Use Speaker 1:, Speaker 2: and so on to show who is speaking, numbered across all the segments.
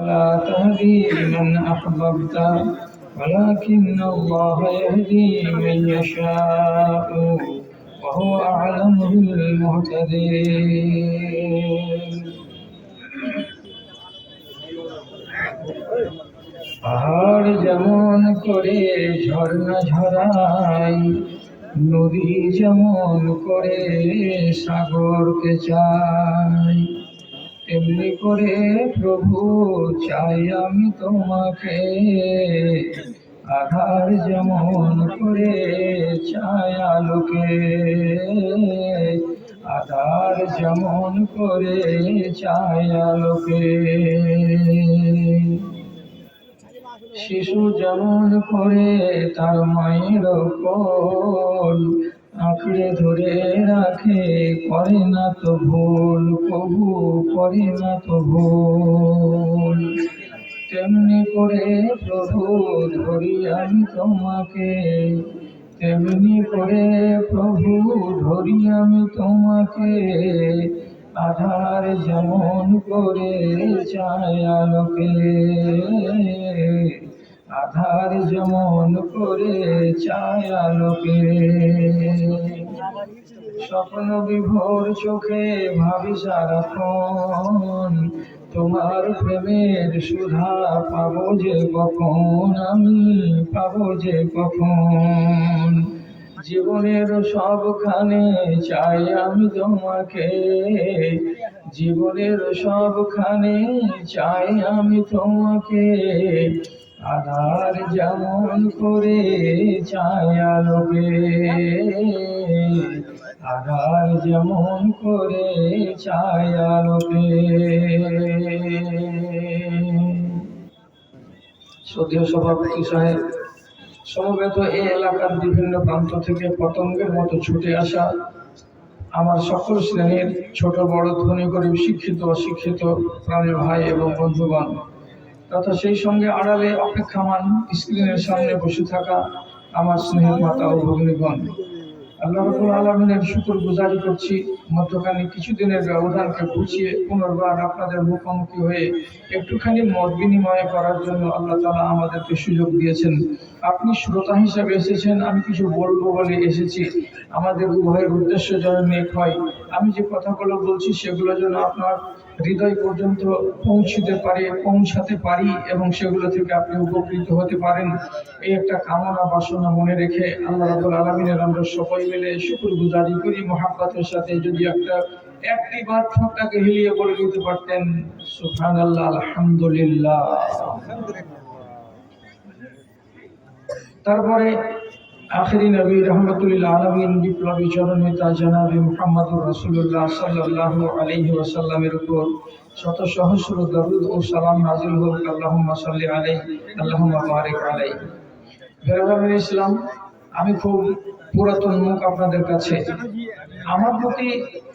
Speaker 1: لا تهدي من أحببت ولكن الله يهدي من يشاء وهو أعلم بالمهتدين পাহাড় যেমন করে ঝর্ণা ঝরায়, নদী যেমন করে সাগরকে চাই, তেমনি করে প্রভু চাই আমি তোমাকে। আধার যেমন করে চাই আলোকে, আধার যেমন করে চাই আলোকে। শিশু যেমন করে তার মায়ের কোল আঁকড়ে ধরে রাখে, করে না তো ভুল, প্রভু করে না তো ভুল, তেমনি করে প্রভু ধরি আমি তোমাকে, তেমনি করে প্রভু ধরি আমি তোমাকে। আধার যেমন করে চাই আলোকে, আধার যেমন করে চাই আলোকে। স্বপ্ন বিভোর চোখে ভাবি সারাক্ষণ, তোমার প্রেমের সুধা পাবো যে কখন, আমি পাবো যে কখন। জীবনের সবখানে চাই আমি তোমাকে, জীবনের সবখানে চাই আমি তোমাকে। আধার যেমন করে চাই আলোকে, আধার যেমন করে চাই আলোকে। শ্রদ্ধেয় সভাপতি সাহেব, সমবেত এই এলাকার বিভিন্ন প্রান্ত থেকে পতঙ্গের মতো ছুটে আসা আমার সকল শ্রেণীর ছোট বড় ধনী গরিব শিক্ষিত অশিক্ষিত প্রাণের ভাই এবং বন্ধুগণ, তথা সেই সঙ্গে আড়ালে অপেক্ষামান স্ক্রিনের সামনে বসে থাকা আমার স্নেহের মাতা ও ভগ্নীগণ, আল্লাহ রাব্বুল আলামিনের শুকর গুজারি করছি। মধ্যখানে কিছুদিনের ব্যবধানকে ঘুচিয়ে পুনর্বার আপনাদের মুখোমুখি হয়ে একটুখানি মত বিনিময় করার জন্য আল্লাহ তাআলা আমাদেরকে সুযোগ দিয়েছেন। আপনি শ্রোতা হিসেবে এসেছেন, আমি কিছু বলবো বলে এসেছি। আমাদের উভয়ের উদ্দেশ্য যেন নেক হয়। আমি যে কথাগুলো বলছি সেগুলো যেন আপনার হৃদয় পর্যন্ত পৌঁছাতে পারি এবং সেগুলো থেকে আপনি উপকৃত হতে পারেন, এই একটা কামনা বাসনা মনে রেখে আল্লাহ রাব্বুল আলামিনের আমরা সবাই মিলে শুকরগুজারি করি মহাব্বতের সাথে। যদি একটি বার ঠোঁটটাকে হিলিয়ে বলে দিতে পারতেন সুবহানাল্লাহ, আলহামদুলিল্লাহ। তারপরে আখিরি নবী রহমতুল্লিল আলামিন বিপ্লবী জননেতা জনাবে মুহাম্মদুর রাসূলুল্লাহ সাল্লাল্লাহু আলাইহি ওয়াসাল্লামের উপর শত সহস্র দরুদ ও সালাম নাযিল হোক। আল্লাহুম্মা সাল্লি আলাইহি আল্লাহুম্মা বারিক আলাইহি। বেরাদার ইসলাম, আমি খুব পুরাতন মুখ আপনাদের কাছে। আমার প্রতি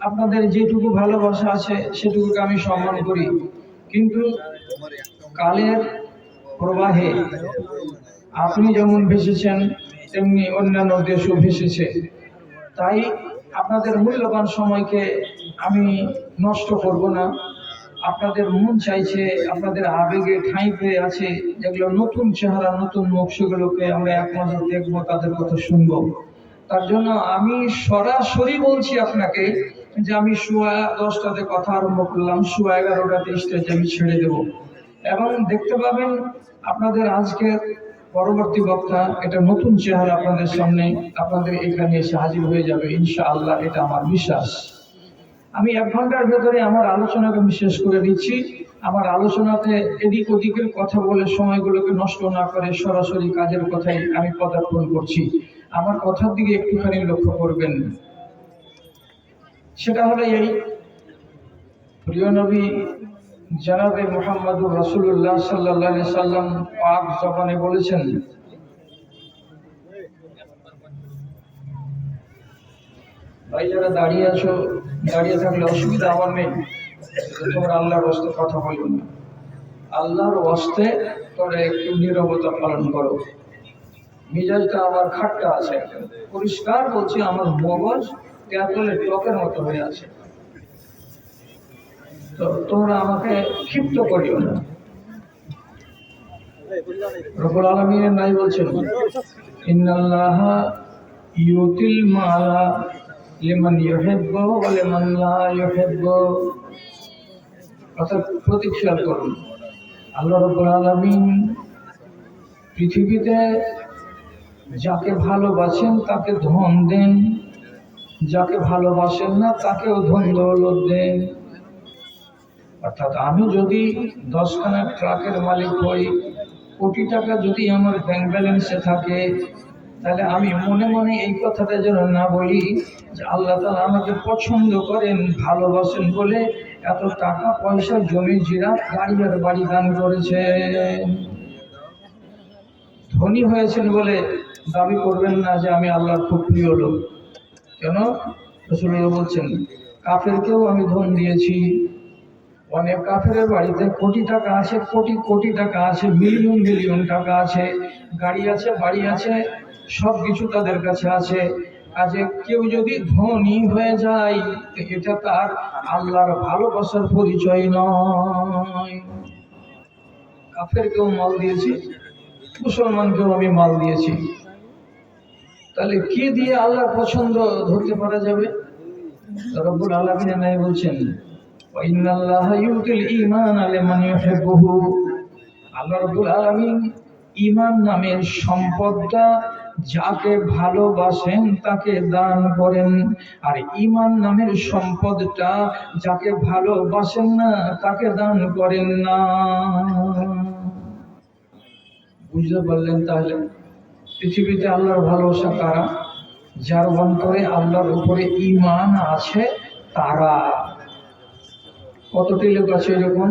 Speaker 1: আপনাদের যেটুকু ভালোবাসা আছে সেটুকুকে আমি সম্মান করি, কিন্তু কালের প্রবাহে আপনি যেমন ভেসেছেন তেমনি অন্যান্য দেশও ভেসেছে। তাই আপনাদের মূল্যবান সময়কে আমি নষ্ট করব না। আপনাদের মন চাইছে, আপনাদের আবেগে ঠাঁই পেয়ে আছে, যেগুলো নতুন চেহারা নতুন মুখ, সেগুলোকে আমরা এক নজর দেখবো, তাদের কথা শুনবো। তার জন্য আমি সরাসরি বলছি আপনাকে যে আমি সোয়া 10টাতে কথা আরম্ভ করলাম, সোয়া 11টাতে স্টেজ আমি ছেড়ে দেব এবং দেখতে পাবেন আপনাদের আজকের পরবর্তী বক্তা এটা নতুন চেহারা আপনাদের সামনে, আপনাদের এখানে এসে হাজির হয়ে যাবে ইনশাআল্লাহ, এটা আমার বিশ্বাস। আমি 1 ঘন্টার ভেতরে আমার আলোচনাকে আমি শেষ করে দিচ্ছি। আমার আলোচনাতে এদিক ওদিকের কথা বলে সময়গুলোকে নষ্ট না করে সরাসরি কাজের কথাই আমি পদার্পণ করছি। আমার কথার দিকে একটুখানি লক্ষ্য করবেন। সেটা হলো এই, প্রিয় নবী জনাবে মুহাম্মদুর রাসূলুল্লাহ সাল্লাল্লাহু আলাইহি সাল্লাম পাক জবানে বলেছেন, ভাই যারা দাঁড়িয়ে আছো, দাঁড়িয়ে থাকলে অসুবিধা আমার নেই, তোমরা আল্লাহর ওয়াস্তে কথা বলবে না, আল্লাহর ওয়াস্তে তোমরা একটু নীরবতা পালন করো। মিজাজটা আমার খাট্টা আছে, পরিষ্কার বলছি, আমার মগজ তেঁতুলের টকের মতো হয়ে আছে। তো তোমরা আমাকে ক্ষিপ্ত করিও না। রব্বুল আলামিনের নাই বলছেন ইন্নাল্লাহা ইউতিল মালা লিমান ইউহিব্বু ওয়া লিমান লা ইউহিব্বু। অর্থাৎ প্রতীক খেয়াল করুন, আল্লাহ রাব্বুল আলামিন পৃথিবীতে যাকে ভালোবাসেন তাকে ধন দেন, যাকে ভালোবাসেন না তাকেও ধন দৌলত দেন। অর্থাৎ আমি যদি 10খানা ট্রাকের মালিক হই, কোটি টাকা যদি আমার ব্যাংক ব্যালেন্সে থাকে, তাহলে আমি মনে মনে এই কথাটা যেন না বলি যে আল্লাহ তাআলা আমাকে পছন্দ করেন, ভালোবাসেন বলে এত টাকা পয়সা জমি জিরা গাড়ি আর বাড়ি দান করেছেন। ধনী হয়েছেন বলে দাবি করবেন না যে আমি আল্লাহর খুব প্রিয় লোক। কেন? রাসূলুল্লাহ বলছেন কাফেরকেও আমি ধন দিয়েছি। অনেক কাফেরের বাড়িতে কোটি টাকা আছে, কোটি কোটি টাকা আছে, মিলিয়ন মিলিয়ন টাকা আছে, গাড়ি আছে, বাড়ি আছে, সব কিছু তাদের কাছে আছে। কাজে কেউ যদি ধনী হয়ে যায় এটা তার আল্লাহর ভালোবাসার পরিচয় নয়। কাফেরকেও মাল দিয়েছি, মুসলমানকেও আমি মাল দিয়েছি, তাহলে কি দিয়ে আল্লাহর পছন্দ ধরতে পারা যাবে? রব্বুল আলামিন নাই বলছেন ইন্নাল্লাহা ইউতিল ঈমানা লিমান ইউহিব্বুহু। আল্লাহ রাব্বুল আলামিন ঈমান নামের সম্পদটা যাকে ভালোবাসেন তাকে দান করেন, আর ঈমান নামের সম্পদটা যাকে ভালোবাসেন না তাকে দান করেন না। বুঝতে পারলেন? তাহলে পৃথিবীতে আল্লাহর ভালোবাসা কারা? যার অন্তরে আল্লাহর উপরে ঈমান আছে তারা। কতটি লোক আছে এরকম?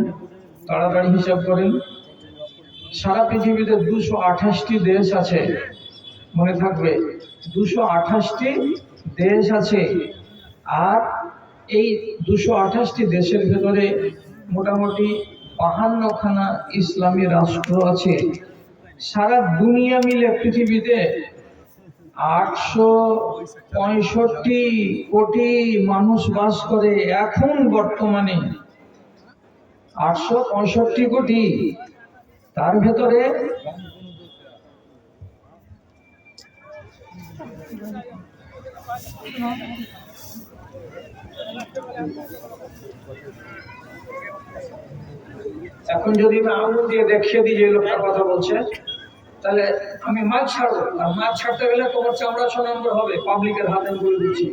Speaker 1: তাড়াতাড়ি হিসাব করেন। সারা পৃথিবীতে 228টি দেশ আছে, মনে থাকবে 228টি দেশ আছে। আর এই 228টি দেশের ভেতরে মোটামুটি 52খানা ইসলামী রাষ্ট্র আছে। সারা দুনিয়া মিলে পৃথিবীতে 865 কোটি মানুষ বাস করে। এখন বর্তমানে 865 কোটি। তার ভেতরে এখন যদি আমি আঙুল দিয়ে দেখিয়ে দিই যে লোকটা কথা বলছে, তাহলে আমি মাছ ছাড়বো, আর মাছ ছাড়তে গেলে তোমার চামড়া 6 নম্বর হবে। পাবলিকের হাতে আমি বলে দিচ্ছি।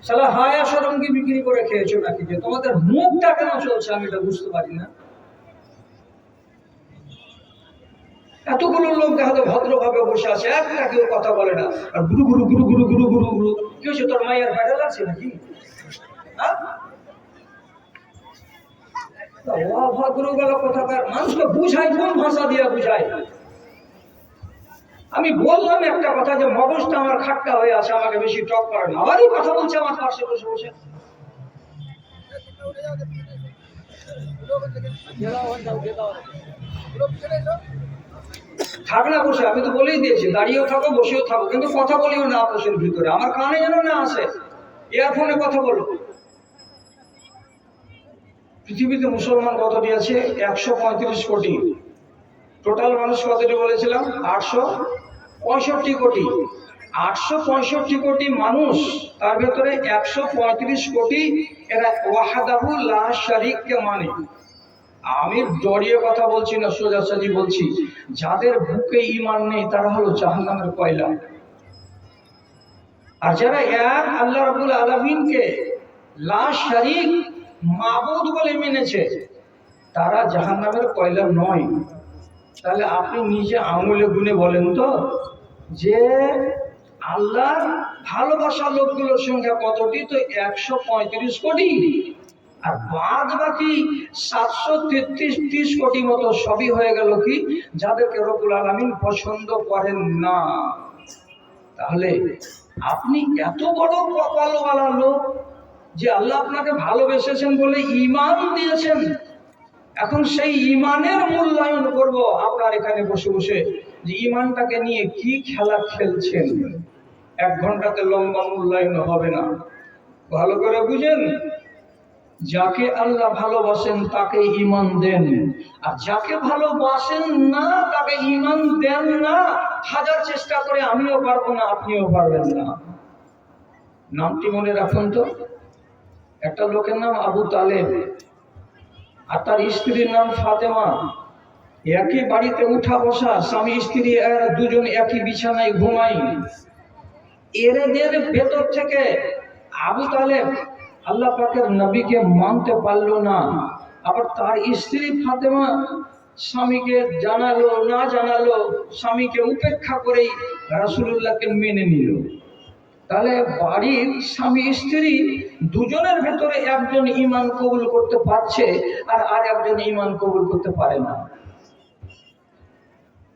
Speaker 1: শালা হায়া শরম কি বিক্রি করে খেয়েছো নাকি যে তোমাদের মুখটা কেন চলছে আমি এটা বুঝতে পারি না। এতগুলো লোক দেখা যায় ভদ্রভাবে বসে আছে, একটা কেউ কথা বলে না, আর গুরু গুরু গুরু গুরু গুরু গুরু গুরু। কি হচ্ছে, তোর মায়ের ব্যাটাল আছে নাকি? অভদ্রগুলো কোথাকার মানুষকে বুঝাই, কোন ভাষা দিয়ে বুঝাই? আমি বললাম একটা কথা যে মগজটা আমার খাট্টা হয়ে আছে, আমাকে বেশি টক করে না। আবারই কথা বলছে আমার পাশে বসে বসে। থাক না বসে, আমি তো বলেই দিয়েছি দাঁড়িয়েও থাকো বসেও থাকো, কিন্তু কথা বলিও না আপোষের ভিতরে। আমার কানে যেন না আসে, ইয়ারফোনে কথা বলো। পৃথিবীতে মুসলমান কতটি আছে? 135 কোটি। টোটাল মানুষ কতটি বলেছিলাম? 865 কোটি। 865 কোটি মানুষ, তার ভেতরে 135 কোটি এরা ওয়াহদাহু লা শারীককে মানে। আমি জড়িয়ে কথা বলছি না, সোজাসাজি বলছি। যাদের বুকে ঈমান নেই তারা হলো জাহান্নামের কয়লা। আর যারা এক আল্লাহ রাব্বুল আলামিনকে লা শারীক মাবুদ বলে মেনেছে তারা জাহান্নামের কয়লা নয়। তাহলে আপনি নিজে আঙুলে গুনে বলেন তো যে আল্লাহর ভালোবাসার লোকগুলোর সংখ্যা কতটি? তো 135 কোটি। আর বাদ বাকি 733 কোটি মতো সবই হয়ে গেল কি, যাদেরকে রব্বুল আলামিন পছন্দ করেন না। তাহলে আপনি এত বড় কপালওয়ালা লোক যে আল্লাহ আপনাকে ভালোবেসেছেন বলে ঈমান দিয়েছেন। এখন সেই ঈমানের মূল্যায়ন করব আপনার এখানে বসে বসে, যে ঈমানটাকে নিয়ে কি খেলা খেলছেন। 1 ঘন্টাতে লম্বা মূল্যায়ন হবে না। ভালো করে বুঝেন যাকে আল্লাহ ভালোবাসেন তাকে ঈমান দেন, আর যাকে ভালোবাসেন না তাকে ঈমান দেন না। হাজার চেষ্টা করে আমিও পারবো না, আপনিও পারবেন না। নামটি মনে রাখুন তো। একটা লোকের নাম আবু তালেব, আর তার স্ত্রীর নাম ফাতেমা। একই বাড়িতে উঠা বসা, স্বামী স্ত্রী দুজন একই বিছানায় ঘুমাই। এদের ভেতর থেকে আবু তালেব আল্লাহ পাকের নবীকে মানতে পারলো না, আবার তার স্ত্রী ফাতেমা স্বামীকে জানালো না জানালো, স্বামীকে উপেক্ষা করেই রাসূলুল্লাহকে মেনে নিল। তাহলে বাড়ির স্বামী স্ত্রী দুজনের ভেতরে একজন ঈমান কবুল করতে পারছে, আর একজন ঈমান কবুল করতে পারে না।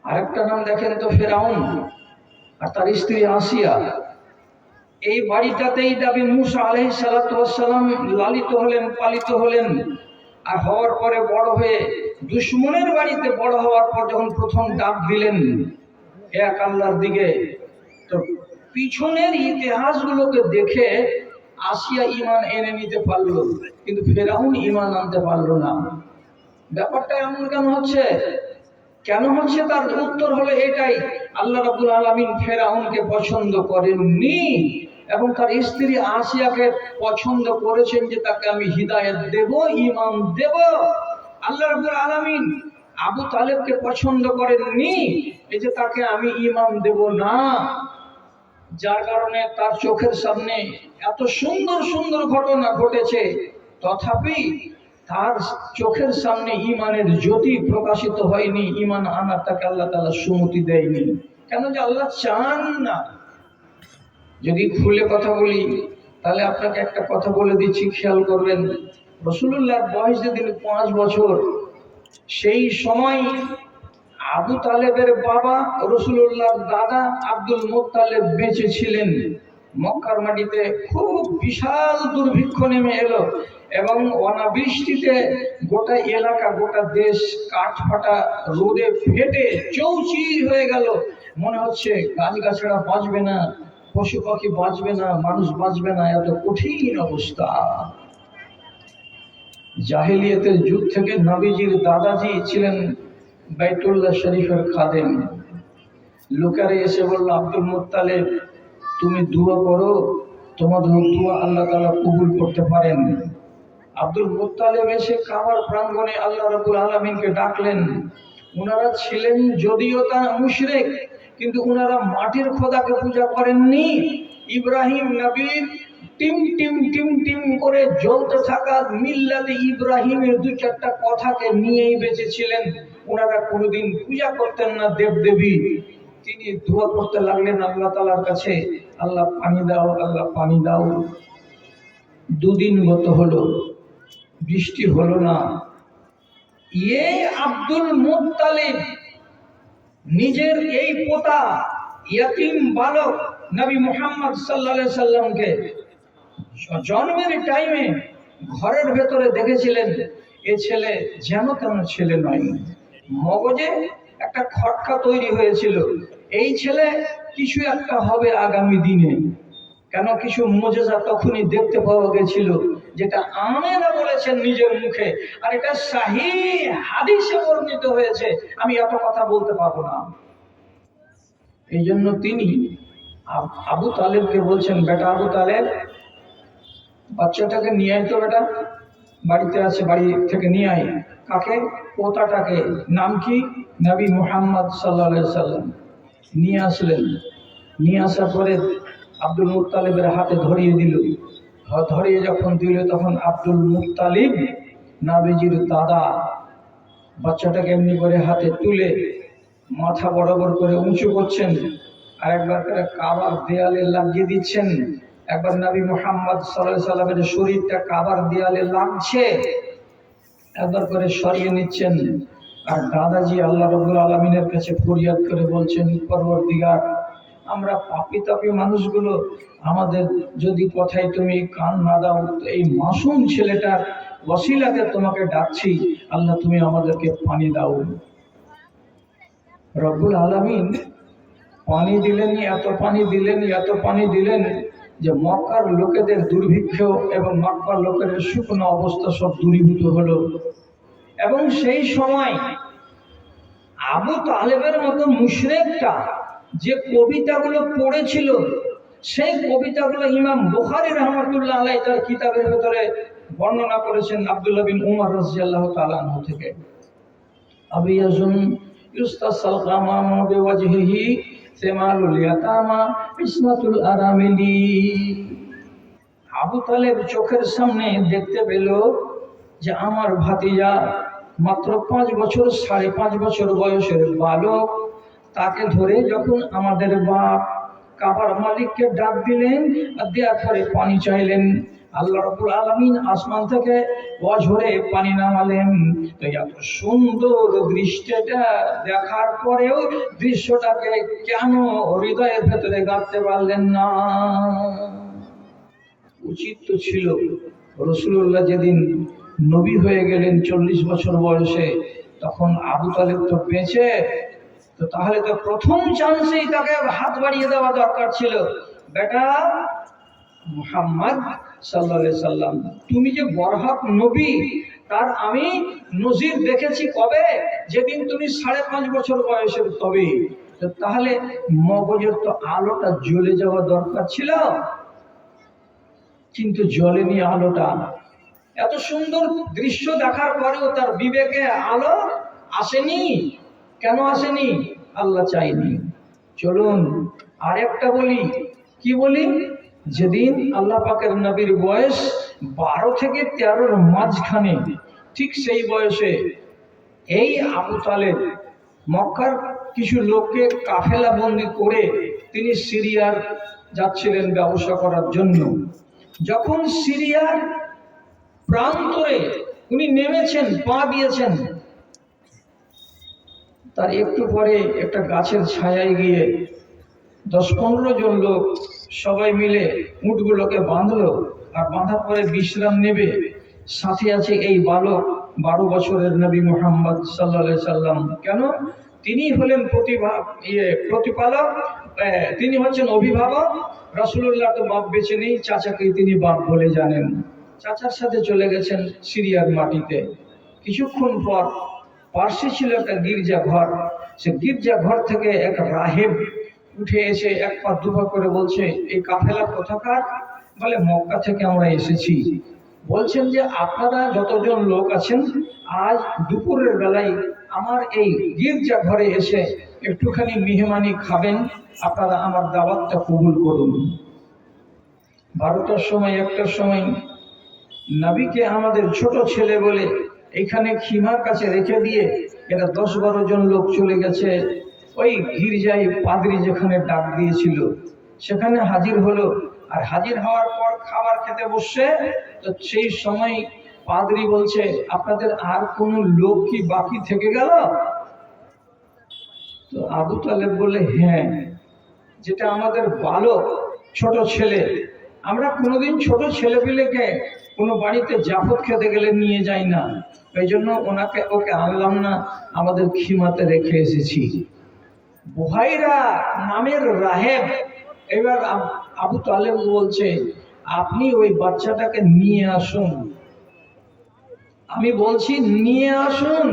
Speaker 1: আরেকটা নাম দেখেন তো, ফেরাউন আর তার স্ত্রী আসিয়া। এই বাড়িটাতেই নবী মুসা আলাইহিস সালাতু ওয়াস সালাম লালিত হলেন, পালিত হলেন। আর হওয়ার পরে বড় হয়ে দুশমনের বাড়িতে বড় হওয়ার পর যখন প্রথম ডাক দিলেন এক আল্লাহর দিকে, তো পিছনের ইতিহাসগুলোকে দেখে আসিয়া ঈমান এনে নিতে পারলো, কিন্তু ফেরাউন ঈমান আনতে পারলো না। ব্যাপারটা এমন কেন হচ্ছে? কেন হচ্ছে? তার উত্তর হলো এটাই, আল্লাহ রাব্বুল আলামিন ফেরাউনকে পছন্দ করেননি এবং তার স্ত্রী আসিয়াকে পছন্দ করেছেন যে তাকে আমি হিদায়াত দেব, ঈমান দেব। আল্লাহ রাব্বুল আলামিন আবু তালেবকে পছন্দ করেননি এই যে তাকে আমি ঈমান দেব না। যার কারণে তার চোখের সামনে এত সুন্দর সুন্দর ঘটনা ঘটেছে, তথাপি তার চোখের সামনে ঈমানের জ্যোতি প্রকাশিত হয়নি, ঈমান আনার তাকে আল্লাহ তাআলা সুমতি দেয়নি। কেন? যে আল্লাহ চান না। যদি খুলে কথা বলি তাহলে আপনাকে একটা কথা বলে দিচ্ছি, খেয়াল করবেন। রাসূলুল্লাহর বয়স যেদিন 5 বছর, সেই সময় আবু তালেবের বাবা রাসূলুল্লাহর দাদা আব্দুল মুত্তালিব বেঁচে ছিলেন। মক্কার মাটিতে খুব বিশাল দুর্ভিক্ষ নেমে এলো এবং অনাবৃষ্টিতে গোটা এলাকা, গোটা দেশ কাঠফাটা রোদে ফেটে চৌচির হয়ে গেল। মনে হচ্ছে গাছগাছড়া বাঁচবে না, পশু পাখি বাঁচবে না, মানুষ বাঁচবে না, এত কঠিন অবস্থা। জাহেলিয়াতের যুগ থেকে নবীজির দাদাজি ছিলেন বাইতুল্লাহ শরীফের খাদেম। লোকেরা এসে বলল, আব্দুল মুত্তালিব তুমি দোয়া করো, তোমাদের দোয়া আল্লাহ তাআলা কবুল করতে পারেন। আব্দুল মুত্তালিব এসে কাবার প্রাঙ্গণে আল্লাহ রাব্বুল আলামিনকে ডাকলেন। ওনারা ছিলেন যদিও তা মুশরিক, কিন্তু ওনারা মাটির খোদাকে পূজা করেননি। ইব্রাহিম নবীর টিম টিম টিম টিম করে জ্বলতে থাকা মিল্লাতে ইব্রাহিমের 2-4টা কথাকে নিয়েই বেঁচেছিলেন। ওনারা কোনোদিন পূজা করতেন না দেবদেবী। তিনি দোয়া করতে লাগলেন আল্লাহ তাআলার কাছে, আল্লাহ পানি দাও, আল্লাহ পানি দাও। 2 দিন গত হলো, বৃষ্টি হলো না। আব্দুল মুত্তালিব নিজের এই পোতা ইয়াতিম বালক নবী মুহাম্মদ সাল্লাল্লাহু আলাইহি সাল্লামকে জন্মের টাইমে ঘরের ভেতরে দেখেছিলেন এ ছেলে যেন তেন ছেলে নয়। মগজে একটা খটকা তৈরি হয়েছিল, এই ছেলে কিছু একটা হবে আগামী দিনে। কেন? কিছু মুজিজা তখনই দেখতে পাওয়া গেছিল, যেটা আমেনা বলেছেন নিজের মুখে, আর এটা সহিহ হাদিসে বর্ণিত হয়েছে। আমি এত কথা বলতে পারবো না। এই জন্য তিনি আবু তালেবকে বলছেন, বেটা আবু তালেব, বাচ্চাটাকে নিয়ে আয় তো, বেটা বাড়িতে আছে, বাড়ি থেকে নিয়ে আয়। কাকে? পোতাটাকে। নাম কি? নবী মুহাম্মদ সাল্লাল্লাহু আলাইহি সাল্লাম। নিয়ে আসলেন। নিয়ে আসার পরে আব্দুল মুত্তালিবের হাতে ধরিয়ে দিল। ধরিয়ে যখন দিল তখন আব্দুল মুত্তালিব নবীজির দাদা বাচ্চাটাকে এমনি করে হাতে তুলে মাথা বরাবর করে উঁচু করছেন, আর একবার করে কাবার দেয়ালে লাগিয়ে দিচ্ছেন। একবার নবী মুহাম্মদ সাল্লাল্লাহু আলাইহি সাল্লামের শরীরটা কাবার দেয়ালে লাগছে, একবার করে সরিয়ে নিচ্ছেন। আর দাদাজি আল্লাহ রাব্বুল আলামিনের কাছে ফরিয়াদ করে বলছেন, পরওয়ারদিগার, আমরা পাপী তাপী মানুষগুলো, আমাদের যদি কথায় তুমি কান না দাও, এই মাসুম ছেলেটার ওসিলাতে তোমাকে ডাকছি, আল্লাহ তুমি আমাদেরকে পানি দাও। রব্বুল আলামিন পানি দিলেন, এত পানি দিলেন, এত পানি দিলেন, যে মক্কার লোকেদের দুর্ভিক্ষ এবং মক্কার লোকেদের শুকনো অবস্থা সব দূরীভূত হলো। এবং সেই সময় আবু তালেবের মতো মুশরিকটা যে কবিতাগুলো পড়েছিল, সেই কবিতাগুলো ইমাম বুখারী রাহমাতুল্লাহ আলাইহি তার কিতাবের ভেতরে বর্ণনা করেছেন আব্দুল্লাহ বিন উমর রাদিয়াল্লাহু তাআলা আনহু থেকে। আবিয়াজুন ইউস্তাসাল কামামু বিওয়াজহিহি সিমালুল ইয়াতামা ইসমাতুল আরামিলি। আবু তালেব চোখের সামনে দেখতে পেল যে আমার ভাতিজা মাত্র 5 বছর 5.5 বছর বয়সের বালক, তাকে ধরে যখন আমাদের বাপ কাবার মালিককে ডাক দিলেন আর দেওয়ার পরে পানি চাইলেন, আল্লাহ রাব্বুল আলামিন আসমান থেকে অঝরে পানি নামালেন। তো এত সুন্দর দৃশ্যটা দেখার পরেও দৃশ্যটাকে কেন হৃদয়ের ভেতরে গাঁথতে পারলেন না? উচিত তো ছিল রাসূলুল্লাহ যেদিন নবী হয়ে গেলেন 40 বছর বয়সে, তখন আবু তালেব তো বেঁচে, তো তাহলে তো প্রথম চান্সেই তাকে হাত বাড়িয়ে দেওয়া দরকার ছিল। বেটা মুহাম্মদ সাল্লাল্লাহু আলাইহি সাল্লাম, তুমি যে বরহক নবী, তার আমি নজির দেখেছি কবে? যেদিন তুমি 5.5 বছর বয়সের। তবে তাহলে মগজের তো আলোটা জ্বলে যাওয়া দরকার ছিল, কিন্তু জ্বলেনি আলোটা। এত সুন্দর দৃশ্য দেখার পরেও তার বিবেকে আলো আসেনি। কেন আসেনি? আল্লাহ চাইনি। চলুন আরেকটা বলি। কি বলি? যেদিন আল্লাহ পাকের নবীর বয়স 12 থেকে 13-র মাঝখানে, ঠিক সেই বয়সে এই আবু তালেব মক্কার কিছু লোককে কাফেলা বন্দি করে তিনি সিরিয়ার যাচ্ছিলেন ব্যবসা করার জন্য। যখন সিরিয়ার প্রান্তরে উনি নেমেছেন, পা দিয়েছেন, তার একটু পরে একটা গাছের ছায়ায় গিয়ে 10-15 জন লোক সবাই মিলে উটগুলোকে বাঁধলো। আর বাঁধার পরে বিশ্রাম নেবে। সাথে আছে এই বালক 12 বছরের নবী মুহাম্মদ সাল্লাল্লাহু আলাইহি সাল্লাম। কেন? তিনি হলেন প্রতিপালক, তিনি হচ্ছেন অভিভাবক। রাসূলুল্লাহ তো বাপ বেঁচে নেই, চাচাকেই তিনি বাপ বলে জানেন। চাচার সাথে চলে গেছেন সিরিয়ার মাটিতে। কিছুক্ষণ পর পার্শ্বে ছিল একটা গির্জা ঘর। সে গির্জা ঘর থেকে এক রাহেব উঠে এসে এক পা দুপা করে বলছে, এই কাফেলা কোথাকার? বলে, মক্কা থেকে আমরা এসেছি। বলছেন যে আপনারা যতজন লোক আছেন, আজ দুপুরের বেলায় আমার এই গির্জা ঘরে এসে একটুখানি মেহমানি খাবেন, আপনারা আমার দাওয়াতটা কবুল করুন। 12টার সময় 1টার সময় নবীকে আমাদের ছোট ছেলে বলে এখানে খিমার কাছে রেখে দিয়ে এরা 10-12 জন লোক চলে গেছে ওই গির্জায় পাদ্রী যেখানে ডাক দিয়েছিল সেখানে হাজির হলো। আর হাজির হওয়ার পর খাবার খেতে বসছে, তো সেই সময় পাদ্রী বলছে, আপনাদের আর কোনো লোক কি বাকি থেকে গেল? তো আবু তালেব বলে, হ্যাঁ, যেটা আমাদের বালক, ছোট ছেলে। আমরা কোনোদিন ছোট ছেলেপিলেকে কোনো বাড়িতে জাফত খেতে গেলে নিয়ে যাই না, এই জন্য ওকে আনলাম না, আমাদের খিমাতে রেখে এসেছি। বুহাইরা নামের রাহেব এবার আবু তালেব বলছে, আপনি ওই বাচ্চাটাকে নিয়ে আসুন। আমি বলছি নিয়ে আসুন।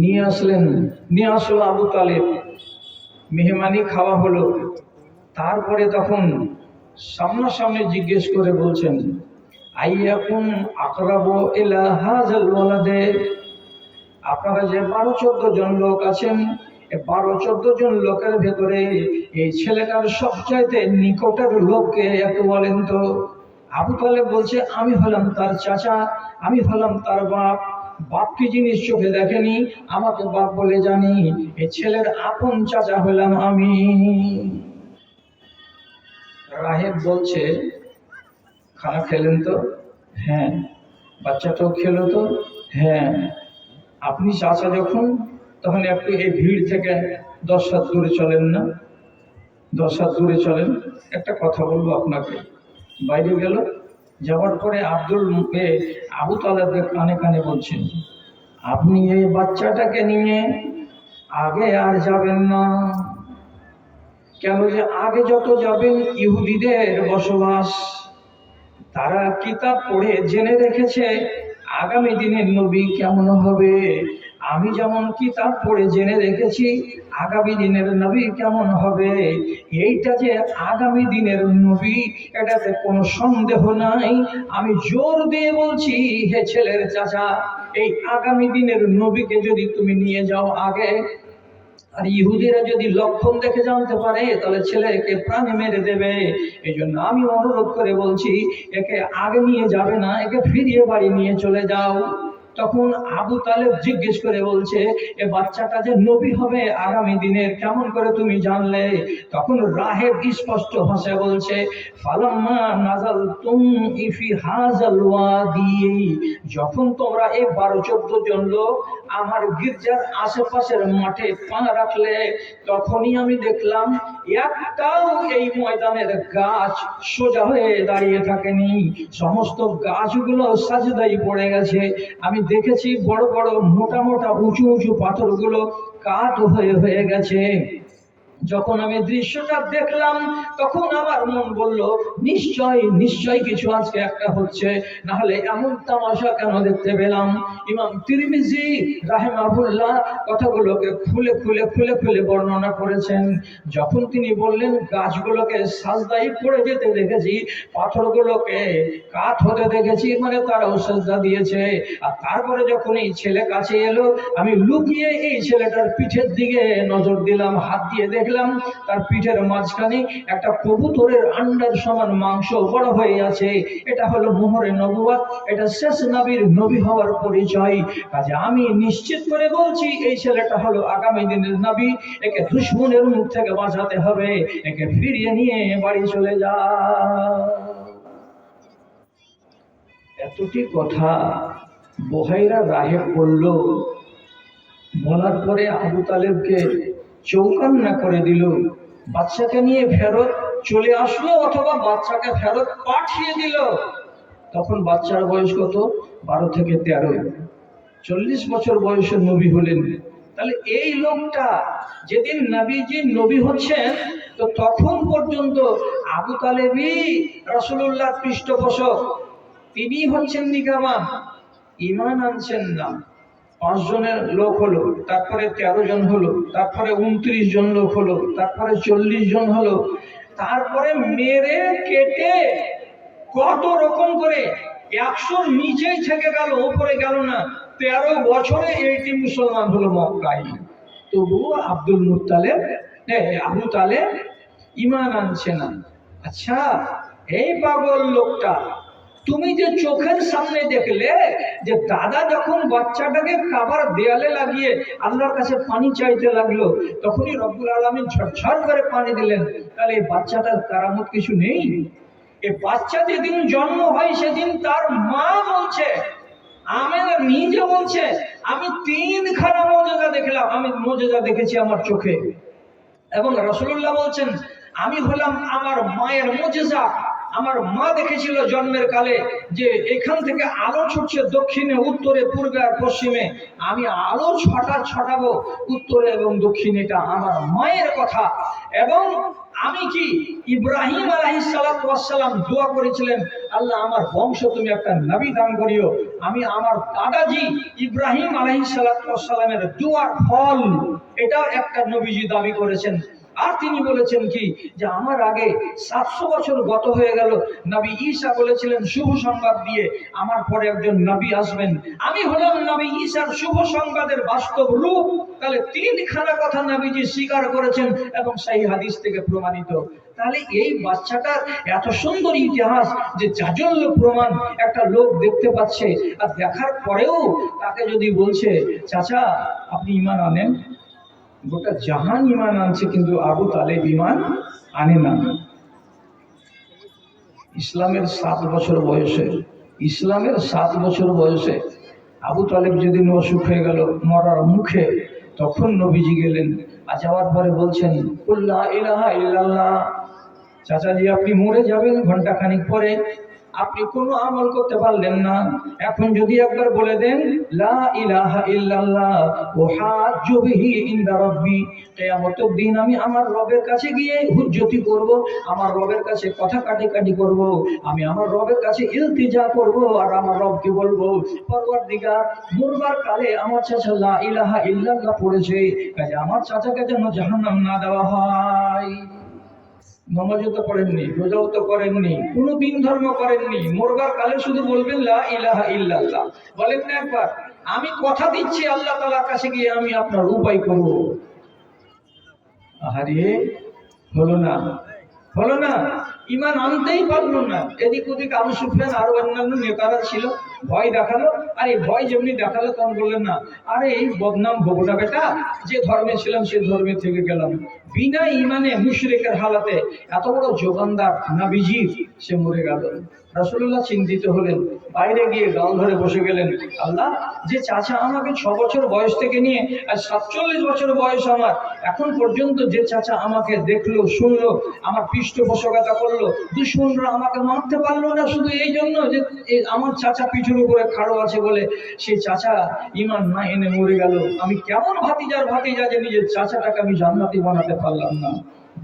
Speaker 1: নিয়ে আসলেন, নিয়ে আসলো আবু তালেব। মেহমানি খাওয়া হলো। তারপরে তখন সামনাসামনি জিজ্ঞেস করে বলছেন, আইয়াকুম আকরাবু ইলা হাযাল ওয়ালাদে, আপনারা যে 12-14 জন লোক আছেন, এই 12-14 জন লোকের ভেতরে এই ছেলেটার সবচাইতে নিকটের লোককে একটু বলেন তো। আবু তালেব বলছে, আমি হলাম তার চাচা, আমি হলাম তার বাপ। বাপ কি জিনিস চোখে দেখেনি, আমাকে বাপ বলে জানি। এই ছেলের আপন চাচা হলাম আমি। রাহেব বলছে, খানা খেলেন তো? হ্যাঁ। বাচ্চাটাও খেলো তো? হ্যাঁ। আপনি চাচা যখন, তখন একটু এই ভিড় থেকে 10 হাত দূরে চলেন না? 10 হাত দূরে চলেন। একটা কথা বলবো আপনাকে। বাইরে গেল, যাওয়ার পরে আবু তালেবের কানে কানে বলছেন, আপনি এই বাচ্চাটাকে নিয়ে আগে আর যাবেন না। কেন যে আগে যত যাবেন ইহুদিদের বসবাস, তারা কিতাব পড়ে জেনে রেখেছে আগামী দিনের নবী কেমন হবে। আমি যেমন কিতাব পড়ে জেনে রেখেছি আগামী দিনের নবী কেমন হবে। এইটা যে আগামী দিনের নবী, এটাতে কোনো সন্দেহ নাই। আমি জোর দিয়ে বলছি, হে ছেলের চাচা, এই আগামী দিনের নবীকে যদি তুমি নিয়ে যাও আগে, আর ইহুদিরা যদি লক্ষণ দেখে জানতে পারে তাহলে ছেলেকে প্রাণে মেরে দেবে। এই জন্য আমি অনুরোধ করে বলছি, একে আগে নিয়ে যাবে না, একে ফিরিয়ে বাড়ি নিয়ে চলে যাও। তখন আবু তালেব জিজ্ঞেস করে বলছে, এ বাচ্চাটা যে নবী হবে আগামী দিনের কেমন করে তুমি জানলে? তখন রাহেব স্পষ্ট ভাষায় বলছে, ফালাম্মা নাযালতুম ফি হাযাল ওয়াদি, যখন তোমরা এই 12-14 জন লোক আমার গির্জার আশেপাশের মাঠে পা রাখলে, তখনই আমি দেখলাম একটাও এই ময়দানের গাছ সোজা হয়ে দাঁড়িয়ে থাকেনি, সমস্ত গাছগুলো সাজদায় পড়ে গেছে। আমি দেখেছি বড় বড় মোটা মোটা উঁচু উঁচু পাথরগুলো কাঠ হয়ে হয়ে গেছে। যখন আমি দৃশ্যটা দেখলাম তখন আমার মন বলল, নিশ্চয় নিশ্চয় কিছু আজকে একটা হচ্ছে, না হলে এমন তামাশা কেন দেখতে পেলাম। ইমাম তিরমিজি রাহিমাহুল্লাহ কথাগুলোকে খুলে খুলে খুলে খুলে বর্ণনা করেছেন। যখন তিনি বললেন গাছগুলোকে সাজদায় পড়ে যেতে দেখেছি, পাথরগুলোকে কাঠ হতে দেখেছি, মানে তারাও সাজদা দিয়েছে। আর তারপরে যখন এই ছেলে কাছে এলো, আমি লুকিয়ে এই ছেলেটার পিঠের দিকে নজর দিলাম, হাত দিয়ে দেখলাম তার পিঠের মাঝখানে একটা কবুতরের আন্ডার সমান মাংস বড় হয়ে আছে। এটা হলো মোহরে নবুয়ত, এটা শেষ নবীর নবী হওয়ার পরিচয়। কাজে আমি নিশ্চিত করে বলছি, এই ছেলেটা হলো আগামী দিনের নবী। একে দুশমনের মুখ থেকে বাঁচাতে হবে, একে ফিরিয়ে নিয়ে বাড়ি চলে যা। এতটি কথা বুহাইরা রাহেব বলল। বলার পরে আবু তালেবকে চৌকান্না করে দিল, বাচ্চাকে নিয়ে ফেরত চলে আসলো অথবা বাচ্চাকে ফেরত পাঠিয়ে দিল। তখন বাচ্চার বয়স কত? 12 থেকে 13, 40 বছর বয়সে নবী হলেন। তাহলে এই লোকটা যেদিন নবীজি নবী হচ্ছেন, তো তখন পর্যন্ত আবু তালেবই রাসূলুল্লাহ পৃষ্ঠপোষক, তিনি হচ্ছেন নিকামান, ঈমান আনছেন না। 5 জনের লোক হলো, তারপরে 13 জন হলো, তারপরে 29 জন লোক হলো, তারপরে 40 জন হলো, তারপরে মেরে কেটে কত রকম করে 100 নিচেই থেকে গেল, উপরে গেল না। 13 বছরে এইটি মুসলমান হলো মক্কায়। তবুও আব্দুল মুত্তালেব, আবু তালেব ঈমান আনছে না। আচ্ছা, এই পাগল লোকটা, তুমি যে চোখের সামনে দেখলে যে দাদা যখন বাচ্চাটাকে কাবার দেয়ালে লাগিয়ে আল্লাহর কাছে পানি চাইতে লাগলো, তখনই রব্বুল আলামিন ঝরঝর করে পানি দিলেন, তাহলে এই বাচ্চাটার কারামত কিছু নেই? এই বাচ্চা যেদিন জন্ম হয় সেদিন তার মা বলছে, আমেনা নিজে বলছে, আমি 3খানা মুজিজা দেখলাম, আমি মুজিজা দেখেছি আমার চোখে। এবং রাসূলুল্লাহ বলছেন, আমি হলাম আমার মায়ের মুজিজা। আমার মা দেখেছিল জন্মের কালে যে এখান থেকে আলো ছুটছে দক্ষিণে, উত্তরে, পূর্বে আর পশ্চিমে। আমি আলো ছটাবো উত্তরে এবং দক্ষিণে, এটা আমার মায়ের কথা। এবং আমি কি ইব্রাহিম আলাইহিস সালাতু ওয়াস সালাম দোয়া করেছিলেন, আল্লাহ আমার বংশ তুমি একটা নবী দান করিও। আমি আমার দাদাজি ইব্রাহিম আলাইহিস সালাতু ওয়াস সালামের দোয়ার ফল, এটাও একটা নবীজি দাবি করেছেন। আর তিনি বলেছেন কি, যে আমার আগে 700 বছর গত হয়ে গেল, নবী ঈসা বলেছিলেন শুভ সংবাদ দিয়ে, আমার পরে একজন নবী আসবেন, আমি হলাম নবী ঈসার শুভ সংবাদের বাস্তব রূপ। তাহলে 3খানা কথা নবীজি স্বীকার করেছেন এবং সেই হাদিস থেকে প্রমাণিত। তাহলে এই বাচ্চাটার এত সুন্দর ইতিহাস, যে জাজল্য প্রমাণ একটা লোক দেখতে পাচ্ছে, আর দেখার পরেও তাকে যদি বলছে, চাচা আপনি ঈমান আনেন, গোটা জাহান ঈমান আনছে, কিন্তু আবু তালেব ঈমান আনে না। ইসলামের 7 বছর বয়সে, ইসলামের 7 বছর বয়সে আবু তালেব যেদিন অসুখ হয়ে গেল মরার মুখে, তখন নবীজি গেলেন। আর যাওয়ার পরে বলছেন, কুল লা ইলাহা ইল্লাল্লাহ। চাচাজি আপনি মরে যাবেন ঘন্টাখানিক পরে, আপনি কোনো আমল করতে পারলেন না, এখন যদি একবার বলে দেন লা ইলাহা ইল্লাল্লাহ উহাজ্জু বিহি ইনদা রাব্বি, কিয়ামতের দিন আমি আমার রবের কাছে গিয়ে হুজ্জতি করব, আমার রবের কাছে কথা কাটাকাটি করব, আমি আমার রবের কাছে ইলতিজা করব, আর আমার রবকে বলবো পরওয়ারদিগার মরবার কালে আমার চাচা লা ইলাহা ইল্লাল্লাহ পড়েছে, কাজে আমার চাচাকে যেন জাহান্নাম না দেওয়া হয়। নামাজও তো পড়েননি, রোজাও তো করেননি, কোনো দিন ধর্ম করেননি, মরবার কালে শুধু বলবেন লা ইলাহা ইল্লাল্লাহ। বলেন না একবার, আমি কথা দিচ্ছি আল্লাহ তাআলার কাছে গিয়ে আমি আপনার উপায় করব। আহারে, হলো না, হলো না, ইমান আনতেই পারলো না। এদিক ওদিক আবু সুফিয়ান আরো অন্যান্য নেতারা ছিল, ভয় দেখালো, আর এই ভয় যেমনি দেখালো তখন বললেন না, আরে এই বদনাম হবো না বেটা, যে ধর্মে ছিলাম সে ধর্মে থেকে গেলাম। বিনা ইমানে মুশরিকের হালাতে এত বড় যোগানদার নবীজি সে মরে গেল। রাসূলুল্লাহ চিন্তিত হলেন, বাইরে গিয়ে গাল ধরে বসে গেলেন, আল্লাহ, যে চাচা আমাকে 6 বছর বয়স থেকে নিয়ে আর 47 বছর বয়স আমার, এখন পর্যন্ত যে চাচা আমাকে দেখলো শুনলো, আমার পৃষ্ঠপোষকতা করলো, দুশমনরা আমাকে মারতে পারলো না শুধু এই জন্য যে আমার চাচা পিঠের উপরে খাড়ো আছে বলে, সেই চাচা ঈমান না এনে মরে গেল। আমি কেমন ভাতিজার ভাতিজা যে নিজের চাচাটাকে আমি জান্নাতি বানাতে পারলাম না।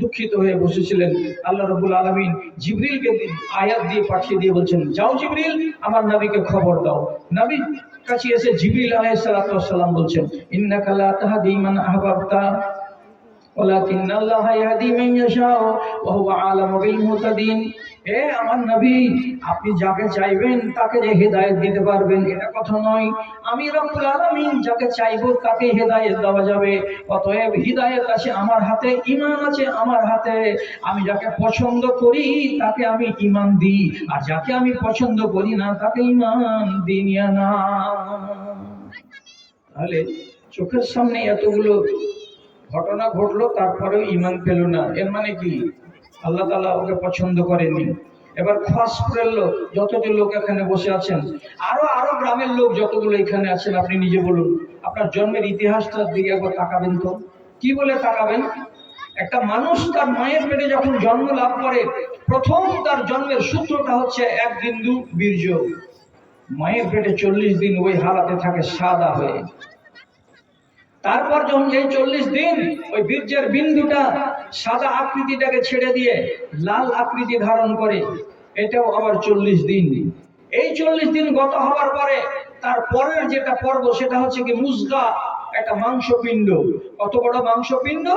Speaker 1: দুঃখিত হয়ে বসেছিলেন। আল্লাহ রাব্বুল আলামিন জিবরিলকে আয়াত দিয়ে পাঠিয়ে দিয়ে বলছেন, যাও জিবরিল, আমার নবীকে খবর দাও। নবী কাছে এসে জিবরিল আলাইহিস সালাতু ওয়াস সালাম বলছেন, ইন্নাকা লা তাহদি মান আহবাবতা ওয়ালাকিন্নাল্লাহা ইয়াহদি মান ইয়াশাউ ওয়া হুয়া আলামু বিল মুহতাদিন। হে আমার নবী, আপনি যাকে চাইবেন তাকে যে হেদায়েত দিতে পারবেন এটা কথা নয়, আমি রব্বুল আলামিন যাকে চাইবো তাকে হেদায়েত দেওয়া যাবে। অতএব হিদায়াত আছে আমার হাতে, ঈমান আছে আমার হাতে। আমি যাকে পছন্দ করি তাকে আমি ঈমান দিই, আর যাকে আমি পছন্দ করি না তাকে ঈমান দিই না। তাহলে চোখের সামনে এতগুলো ঘটনা ঘটলো, তারপরেও ঈমান পেল না, এর মানে কি? আল্লাহ তাআলা ওকে পছন্দ করেনি। এবার খোয়াজপুরের লোক যতগুলো লোক এখানে বসে আছেন, আরো আরো গ্রামের লোক যতগুলো এখানে আছেন, আপনি নিজে বলুন, আপনার জন্মের ইতিহাসটার দিকে একবার তাকাবেন তো। কি বলে তাকাবেন? একটা মানুষ তার মায়ের পেটে যখন জন্ম লাভ করে, প্রথম তার জন্মের সূত্রটা হচ্ছে এক বিন্দু বীর্য। মায়ের পেটে 40 দিন ওই হালাতে থাকে সাদা হয়ে। তারপর যখন এই 40 দিন ওই বীর্যের বিন্দুটা সাদা আকৃতিটাকে ছেড়ে দিয়ে লাল আকৃতি ধারণ করে, এটাও আবার 40 দিন। এই 40 দিন গত হওয়ার পরে তার পরের যেটা পর্ব সেটা হচ্ছে কি মুজগা, একটা মাংসপিণ্ড। কত বড় মাংসপিণ্ড?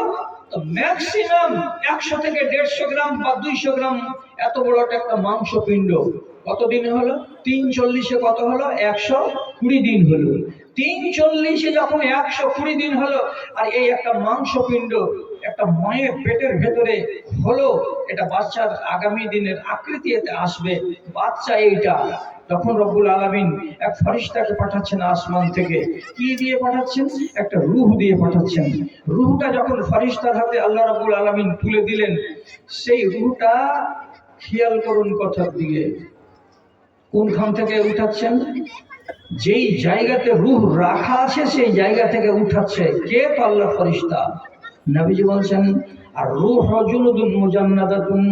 Speaker 1: ম্যাক্সিমাম 100 থেকে 150 গ্রাম বা 200 গ্রাম এত বড় একটা মাংসপিণ্ড। কত দিন হলো? 340-এ কত হলো? 120 দিন হলো। 340-এ যখন 120 দিন হলো, আর এই একটা মাংসপিণ্ড একটা মায়ের পেটের ভেতরে হলো, এটা বাচ্চার আগামী দিনের আকৃতি এতে আসবে, বাচ্চা এইটা। তখন রব্বুল আলামিন এক ফেরেশতাকে পাঠাচ্ছেন আসমান থেকে। কি দিয়ে পাঠাচ্ছেন? একটা রূহ দিয়ে পাঠাচ্ছেন। রূহটা যখন ফেরেশতার হাতে আল্লাহ রব্বুল আলামিন তুলে দিলেন, সেই রূহটা, খেয়াল করুন কথার দিকে, কোনখান থেকে উঠাচ্ছেন? যেই জায়গাতে রূহ রাখা আছে সেই জায়গা থেকে উঠাচ্ছে কে? তো আল্লাহ ফেরেশতা। নবীজি বলছেন, আর রূহ জুনুদুন মুজান্নাদাতুন।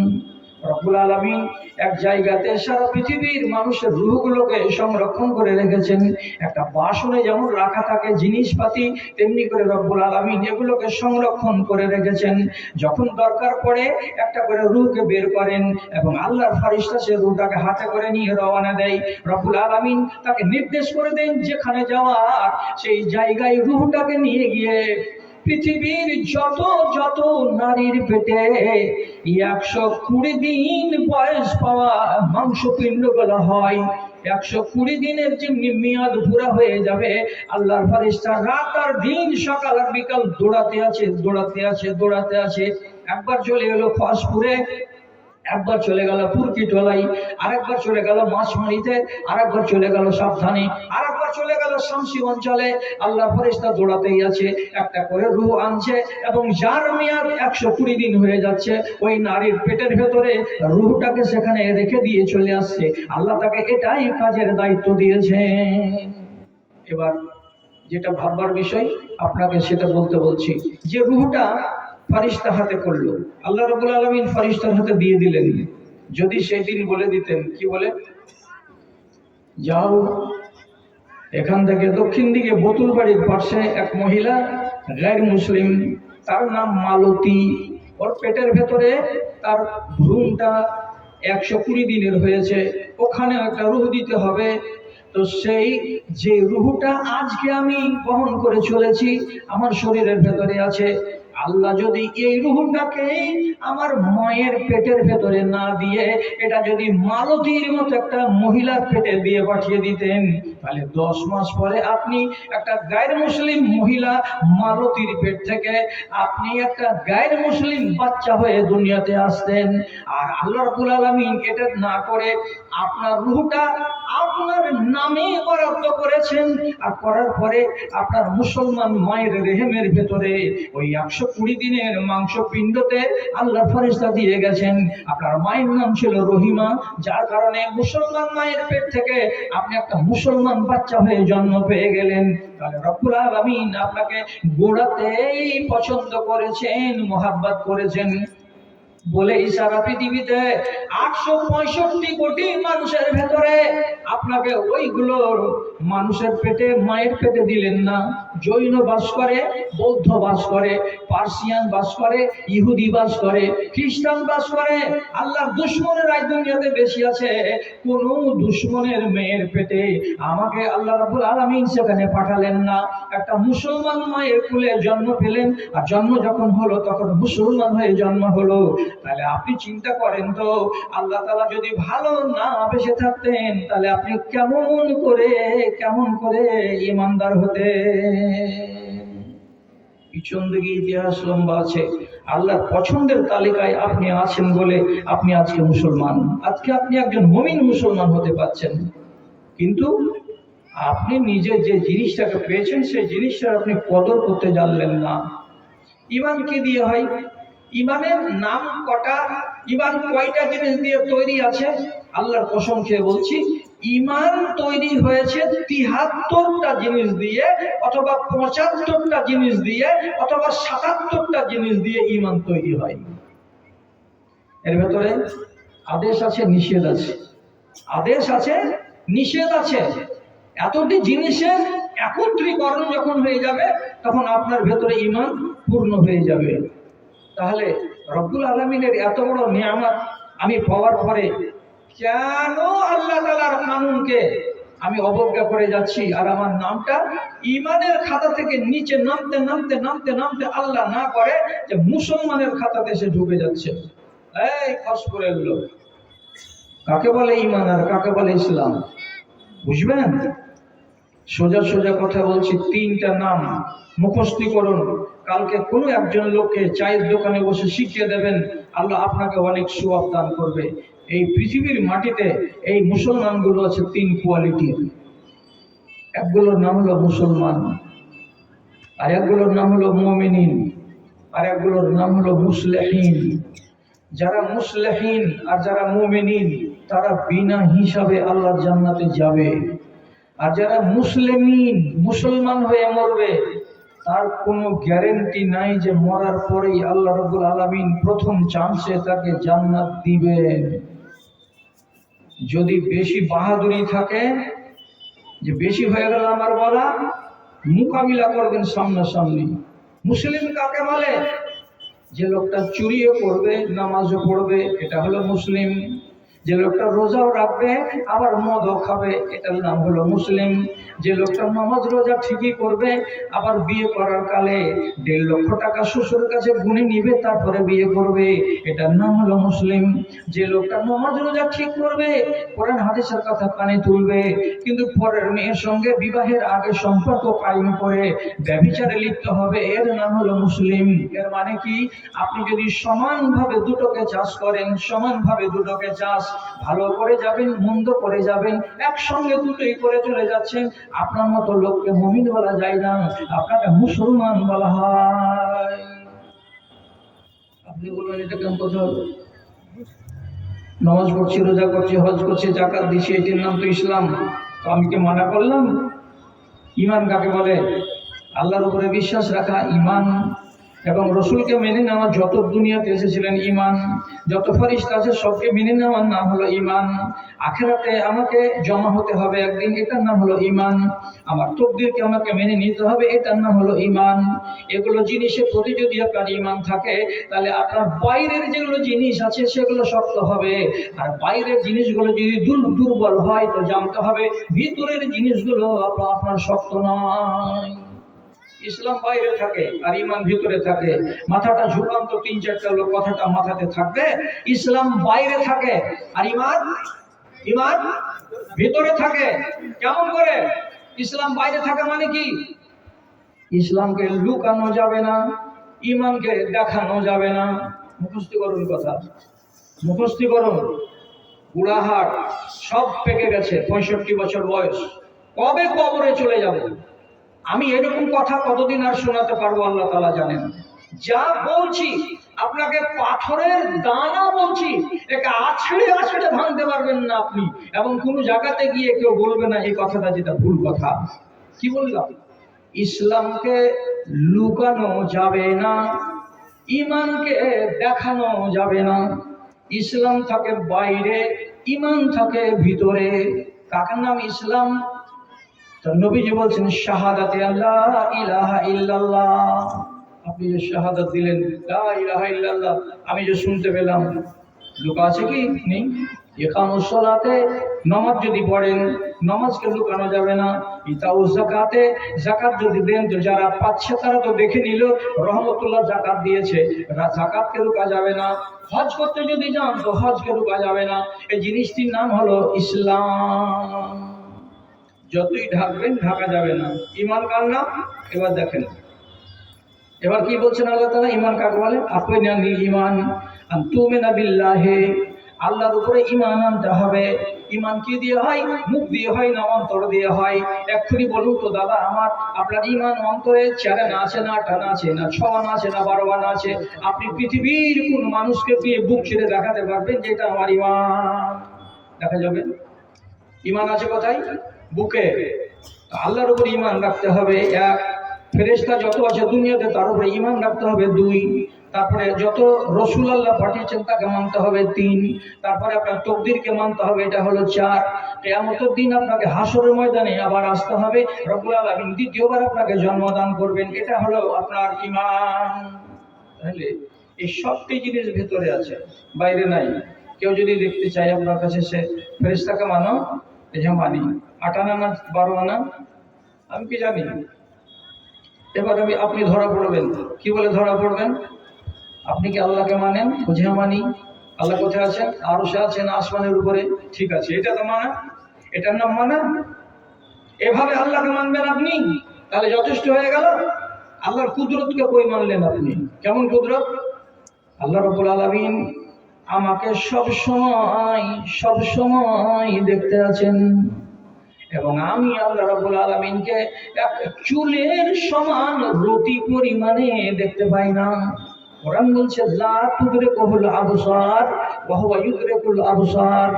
Speaker 1: রব্বুল আলামিন এক জায়গাতে সারা পৃথিবীর মানুষের রূহগুলোকে সংরক্ষণ করে রেখেছেন। একটা বাসনে যেমন রাখা থাকে জিনিসপাতি, তেমনি করে রব্বুল আলামিন এগুলোকে সংরক্ষণ করে রেখেছেন। যখন দরকার পড়ে একটা করে রূহকে বের করেন এবং আল্লাহর ফেরেশতা সে রূহটাকে হাতে করে নিয়ে রওনা দেয়। রব্বুল আলামিন তাকে নির্দেশ করে দেন যেখানে যাওয়ার, সেই জায়গায় রূহটাকে নিয়ে গিয়ে পৃথিবীর যত যত নারীর পেটে 120 দিন বয়স পাওয়া মাংসপিণ্ড গুলো হয়, 120 দিনের যে মেয়াদ পুরা হয়ে যাবে, আল্লাহর ফেরেশতা রাত আর দিন সকাল আর বিকাল দৌড়াতে আছে দৌড়াতে আছে দৌড়াতে আছে। একবার চলে এলো খোয়াজপুরে, একবার চলে গেল পুরকিটলাই, আরেকবার চলে গেল মাছমারিতে, আরেকবার চলে গেল সাবধানে, আরেকবার চলে গেল শামসি অঞ্চলে। আল্লাহ ফেরেশতা দৌড়াতেই আছে, একটা করে রূহ আনছে এবং যার মেয়াদ 120 দিন হয়ে যাচ্ছে, ওই নারীর পেটের ভেতরে রূহটাকে সেখানে রেখে দিয়ে চলে আসছে। আল্লাহ তাকে এটাই কাজের দায়িত্ব দিয়েছে। এবার যেটা ভাববার বিষয়, আপনাকে সেটা বলছি, যে রূহটা ফেরেশতা হাতে করলো, আল্লাহ রাব্বুল আলামিন ফেরেশতার হাতে দিয়ে দিলেন। যদি সেই দিন বলে দিতেন, কি বলে, যাও এখান থেকে দক্ষিণ দিকে বোতুল বাড়ির পাশে এক মহিলা গায়ের মুসলিম, তার নাম মালতী, ওর পেটের ভেতরে তার ভ্রূণটা 120 দিনের হয়েছে, ওখানে একটা রূহ দিতে হবে। তো সেই যে রূহটা আজকে আমি বহন করে চলেছি আমার শরীরের ভেতরে আছে, আল্লাহ যদি এই রূহটাকে আমার মায়ের পেটের ভেতরে না দিয়ে এটা যদি মালতীর মতো একটা মহিলার পেটে দিয়ে পাঠিয়ে দিতেন, তাহলে 10 মাস পরে আপনি একটা গায়ের মুসলিম মহিলা মালতীর পেট থেকে আপনি একটা গায়ের মুসলিম বাচ্চা হয়ে দুনিয়াতে আসতেন। আর আল্লাহ রাব্বুল আলামিন এটা না করে আপনার রূহটা আপনার নামে বরাদ্দ করেছেন, আর করার পরে আপনার মুসলমান মায়ের রেহেমের ভেতরে ওই 120 দিনের মাংস পিণ্ডতে আল্লাহ ফেরেশতা দিয়ে গেছেন। আপনার মায়ের নাম ছিল রহিমা, যার কারণে মুসলমান মায়ের পেট থেকে আপনি একটা মুসলমান বাচ্চা হয়ে জন্ম পেয়ে গেলেন। তাহলে রব্বুল আলামিন আপনাকে গোড়াতেই পছন্দ করেছেন, মোহাব্বত করেছেন বলেই সারা পৃথিবীতে 865 কোটি মানুষের ভেতরে আপনাকে ওইগুলোর মানুষের পেটে মায়ের পেটে দিলেন না। জৈন বাস করে, বৌদ্ধ বাস করে, পার্সিয়ান বাস করে, ইহুদি বাস করে, খ্রিস্টান বাস করে, আল্লাহর দুশমনের এই দুনিয়াতে বেশি আছে। কোন দুশমনের মেয়ের পেটে আমাকে আল্লাহ রাব্বুল আলামিন সেখানে পাঠালেন না। একটা মুসলমান মায়ের কুলে জন্ম পেলেন, আর জন্ম যখন হলো তখন মুসলমান হয়ে জন্ম হলো। তাহলে আপনি চিন্তা করেন তো, আল্লাহ তাআলা যদি ভালো না বেঁচে থাকতেন তাহলে আপনি কেমন করে ঈমানদার হতে। পিছন দিকে ইতিহাস লম্বা আছে। আল্লাহর পছন্দের তালিকায় আপনি আছেন বলে আপনি আজকে মুসলমান, আজকে আপনি একজন মুমিন মুসলমান হতে পারছেন। কিন্তু আপনি নিজে যে জিনিসটাকে পেয়েছেন সেই জিনিসটার আপনি কদর করতে জানলেন না। ঈমান কি দিয়ে হয়? ঈমানের নাম কটা? ঈমান কয়টা জিনিস দিয়ে তৈরি আছে? আল্লাহর কসম খেয়ে বলছি, ঈমান তৈরি হয়েছে 73টা জিনিস দিয়ে, অথবা 75টা জিনিস দিয়ে, অথবা 77টা জিনিস দিয়ে ঈমান তৈরি হয়। এর ভেতরে আদেশ আছে, নিষেধ আছে, আদেশ আছে, নিষেধ আছে। এতটি জিনিসের একত্রীকরণ যখন হয়ে যাবে তখন আপনার ভেতরে ঈমান পূর্ণ হয়ে যাবে। তাহলে রব্বুল আলামিনের এত বড় নিয়ামত আমি পাওয়ার পরে কেন আল্লাহ তাআলার কানুনকে আমি অবজ্ঞা করে যাচ্ছি, আর আমার নামটা ঈমানের খাতা থেকে নিচে নামতে নামতে নামতে নামতে আল্লাহ না করে যে মুসলমানের খাতাতে এসে ঢুকে যাচ্ছে। এই খস করে এগুলো কাকে বলে ঈমান আর কাকে বলে ইসলাম বুঝবেন? সোজা সোজা কথা বলছি, 3টা নাম মুখস্থ করুন। কালকে কোনো একজন লোককে চায়ের দোকানে বসে শিখিয়ে দেবেন, আল্লাহ আপনাকে অনেক সওয়াব দান করবে। এই পৃথিবীর মাটিতে এই মুসলমানগুলো আছে 3 কোয়ালিটির। একগুলোর নাম হলো মুসলমান, আর একগুলোর নাম হলো মুমিনিন, আর একগুলোর নাম হলো মুসলিহিন। যারা মুসলিহিন আর যারা মুমিনিন তারা বিনা হিসাবে আল্লাহর জান্নাতে যাবে, আর যারা মুসলিমিন মুসলমান হয়ে মরবে তার কোনো গ্যারান্টি নাই যে মরার পরেই আল্লাহ রাব্বুল আলামিন প্রথম চান্সে তাকে জান্নাত দিবেন। যদি বেশি বাহাদুরি থাকে, যে বেশি হয়ে গেল আমার বলা, মোকাবিলা করবেন সামনাসামনি। মুসলিম কাকে বলে? যে লোকটা চুরিও করবে, নামাজও পড়বে, এটা হলো মুসলিম। যে লোকটা রোজাও রাখবে আবার মদও খাবে, এটার নাম হলো মুসলিম। যে লোকটা নামাজ রোজা ঠিকই করবে, আবার বিয়ে করার কালে 1.5 লক্ষ টাকা শ্বশুরের কাছে গুনে নিবে তারপরে বিয়ে করবে, এটার নাম হলো মুসলিম। যে লোকটা নামাজ রোজা ঠিক করবে, কোরআন হাদিসের কথা কানে তুলবে, কিন্তু পরের মেয়ের সঙ্গে বিবাহের আগে সম্পর্ক কায়েম করে ব্যভিচারে লিপ্ত হবে, এর নাম হলো মুসলিম। এর মানে কি? আপনি যদি সমানভাবে দুটোকে চাষ করেন, সমানভাবে দুটোকে চাষ, ভালো করে যাবেন, মন্দ করে যাবেন, একসঙ্গে দুটোই করে চলে যাচ্ছেন, আপনার মতো লোককে মুমিন বলা যায় না, আপনাকে মুসলমান বলা হয়। আপনি বলবেন এটা কেমন কথা হলো? নামাজ পড়ছি, রোজা করছি, হজ করছি, যাকাত দিচ্ছি, এটির নাম তো ইসলাম, তো আমি কি মানা করলাম? ঈমান কাকে বলে? আল্লাহর উপরে বিশ্বাস রাখা ঈমান। এবং রসুলকে মেনে নেওয়া, যত দুনিয়াতে এসেছিলেন ঈমান, যত ফেরেশতা আছে সবকে মেনে নেওয়ার নাম হলো ঈমান। আখিরাতে আমাকে জমা হতে হবে একদিন, এটার নাম হলো ঈমান। আমার তকদিরকে আমাকে মেনে নিতে হবে, এটার নাম হলো ঈমান। এগুলো জিনিসের প্রতি যদি আপনার ঈমান থাকে, তাহলে আপনার বাইরের যেগুলো জিনিস আছে সেগুলো শক্ত হবে। আর বাইরের জিনিসগুলো যদি দুর্বল হয়, তো জানতে হবে ভিতরের জিনিসগুলো আপনার শক্ত নয়। ইসলাম বাইরে থাকে আর ইমান ভিতরে থাকে। মাথাটা ঝুলান তো 3-4টা লোক, কথাটা মাথাতে থাকবে। ইসলাম বাইরে থাকে আর ইমান ইমান ভিতরে থাকে। কেমন করে? ইসলাম বাইরে থাকা মানে কি? ইসলামকে লুকানো যাবে না, ইমানকে দেখানো যাবে না। মুখস্থ করুন কথা, মুখস্থ করুন। বুড়াহাট সব পেকে গেছে, 65 বছর বয়স, কবে কবরে চলে যাবে? আমি এরকম কথা কতদিন আর শোনাতে পারবো আল্লাহ তাআলা জানেন। যা বলছি আপনাকে পাথরের দানা বলছি, একে আছড়ে আছড়ে ভাঙতে পারবেন না আপনি, এবং কোন জায়গাতে গিয়ে কেউ বলবে না এই কথাটা যেটা ভুল কথা। কি বললাম? ইসলামকে লুকানো যাবে না, ইমানকে দেখানো যাবে না। ইসলাম থাকে বাইরে, ইমান থাকে ভিতরে। কার নাম ইসলাম? তো নবীজি বলছেন শাহাদাতে আল্লাহ ইলাহা ইল্লাল্লাহ। আপনি যে শাহাদাত দিলেন লা ইলাহা ইল্লাল্লাহ, আমি যে শুনতে পেলাম, লুকা আছে কি? নেই। ইকামুস সালাতে, নামাজ যদি পড়েন, নামাজকে লুকানো যাবে না। ইতাউ যাকাতে, যাকাত যদি দেন, তো যারা পাচ্ছে তারা তো দেখে নিল রহমতুল্লাহ যাকাত দিয়েছে, যাকাতকে লুকা যাবে না। হজ করতে যদি যান, তো হজকে লুকা যাবে না। এই জিনিসটির নাম হলো ইসলাম। যতই ঢাকবেন ঢাকা যাবে না। ঈমান কার নাম? এবার দেখেন, এবার কি বলছেন আল্লাহ তাআলা? ঈমান কাকে বলে? আফিনাল ঈমান আন তুমিনা বিল্লাহি, আল্লাহর উপরে ঈমান আনতে হবে। ঈমান কি দিয়ে হয়? মুখ দিয়ে হয় না অন্তর দিয়ে হয়? এক্ষুনি বলুন তো দাদা আমার, আপনার ঈমান অন্তরে 4 আনা আছে না 8 আনা আছে না 6 আনা আছে না 12 আনা আছে? আপনি পৃথিবীর কোন মানুষকে দিয়ে বুক ছেড়ে দেখাতে পারবেন যে এটা আমার ঈমান? দেখা যাবে? ঈমান আছে কোথায়? বুকে। আল্লাহর উপর ঈমান রাখতে হবে 1। ফেরেশতা যত আছে দুনিয়াতে তার উপরে ঈমান রাখতে হবে 2। তারপরে যত রাসূল আল্লাহ পাঠিয়েছেন তাকে মানতে হবে 3। তারপরে আপনার তাকদীরকে মানতে হবে, এটা হলো 4। কিয়ামতের দিন আপনাকে হাসরের ময়দানে আবার আসতে হবে, রব্বুল আলামিন দ্বিতীয়বার আপনাকে জন্মদান করবেন, এটা হলো আপনার ঈমান। তাহলে এই সবটি জিনিস ভেতরে আছে, বাইরে নাই। কেউ যদি দেখতে চায় আপনার কাছে, সে ফেরেশতাকে মানো, এই যে মানি। 8 আনা না 12 আনা আমি কি জানি। এবার আপনি ধরা পড়বেন, কি বলে ধরা পড়বেন? আপনি কি আল্লাহকে মানেন? বুঝে মানি। আল্লাহ কোথায় আছেন? আরশে আছেন, আসমানের উপরে। ঠিক আছে, এটা তো মানা, এটার নাম মানা। এভাবে আল্লাহকে মানবেন আপনি, তাহলে যথেষ্ট হয়ে গেল। আল্লাহর কুদরতকে কই মানলেন আপনি? কেমন কুদরত? আল্লাহ রাব্বুল আলামিন আমাকে সব সময় দেখতে আছেন, এবং আমি আল্লাহ রাব্বুল আলামিনকে এক চুলের সমান রতি পরিমাণে দেখতে পাই না। কোরআন বলছে লা তুদরিকুল আবসার ওয়া হুয়া ইউদরিকুল আবসার।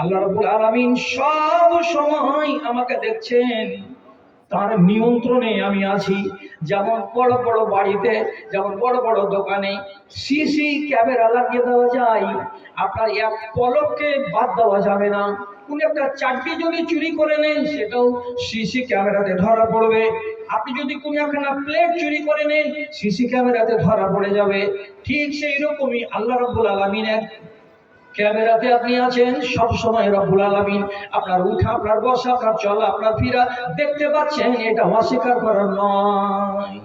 Speaker 1: আল্লাহ রাব্বুল আলামিন সব সময় আমাকে দেখছেন, তার নিয়ন্ত্রণে আমি আছি। যেমন বড় বড় বাড়িতে, যেমন বড় বড় দোকানে সিসি ক্যামেরা লাগিয়ে দেওয়া যায়, আপনার এক পলককে বাদ দেওয়া যাবে না। কোন একটা চাকরি যদি চুরি করে নেন, সেটাও সিসি ক্যামেরাতে ধরা পড়বে। আপনি যদি কোন একখানা প্লেট চুরি করে নেন, সিসি ক্যামেরাতে ধরা পড়ে যাবে। ঠিক সেই রকমই আল্লাহ রাব্বুল আলামিনের ক্যামেরাতে আপনি আছেন। সব সময় রব্বুল আলামিন আপনার উঠা, আপনার বসা, আপনার চলা, আপনার ফিরা দেখতে পাচ্ছেন, এটা অস্বীকার করার নয়।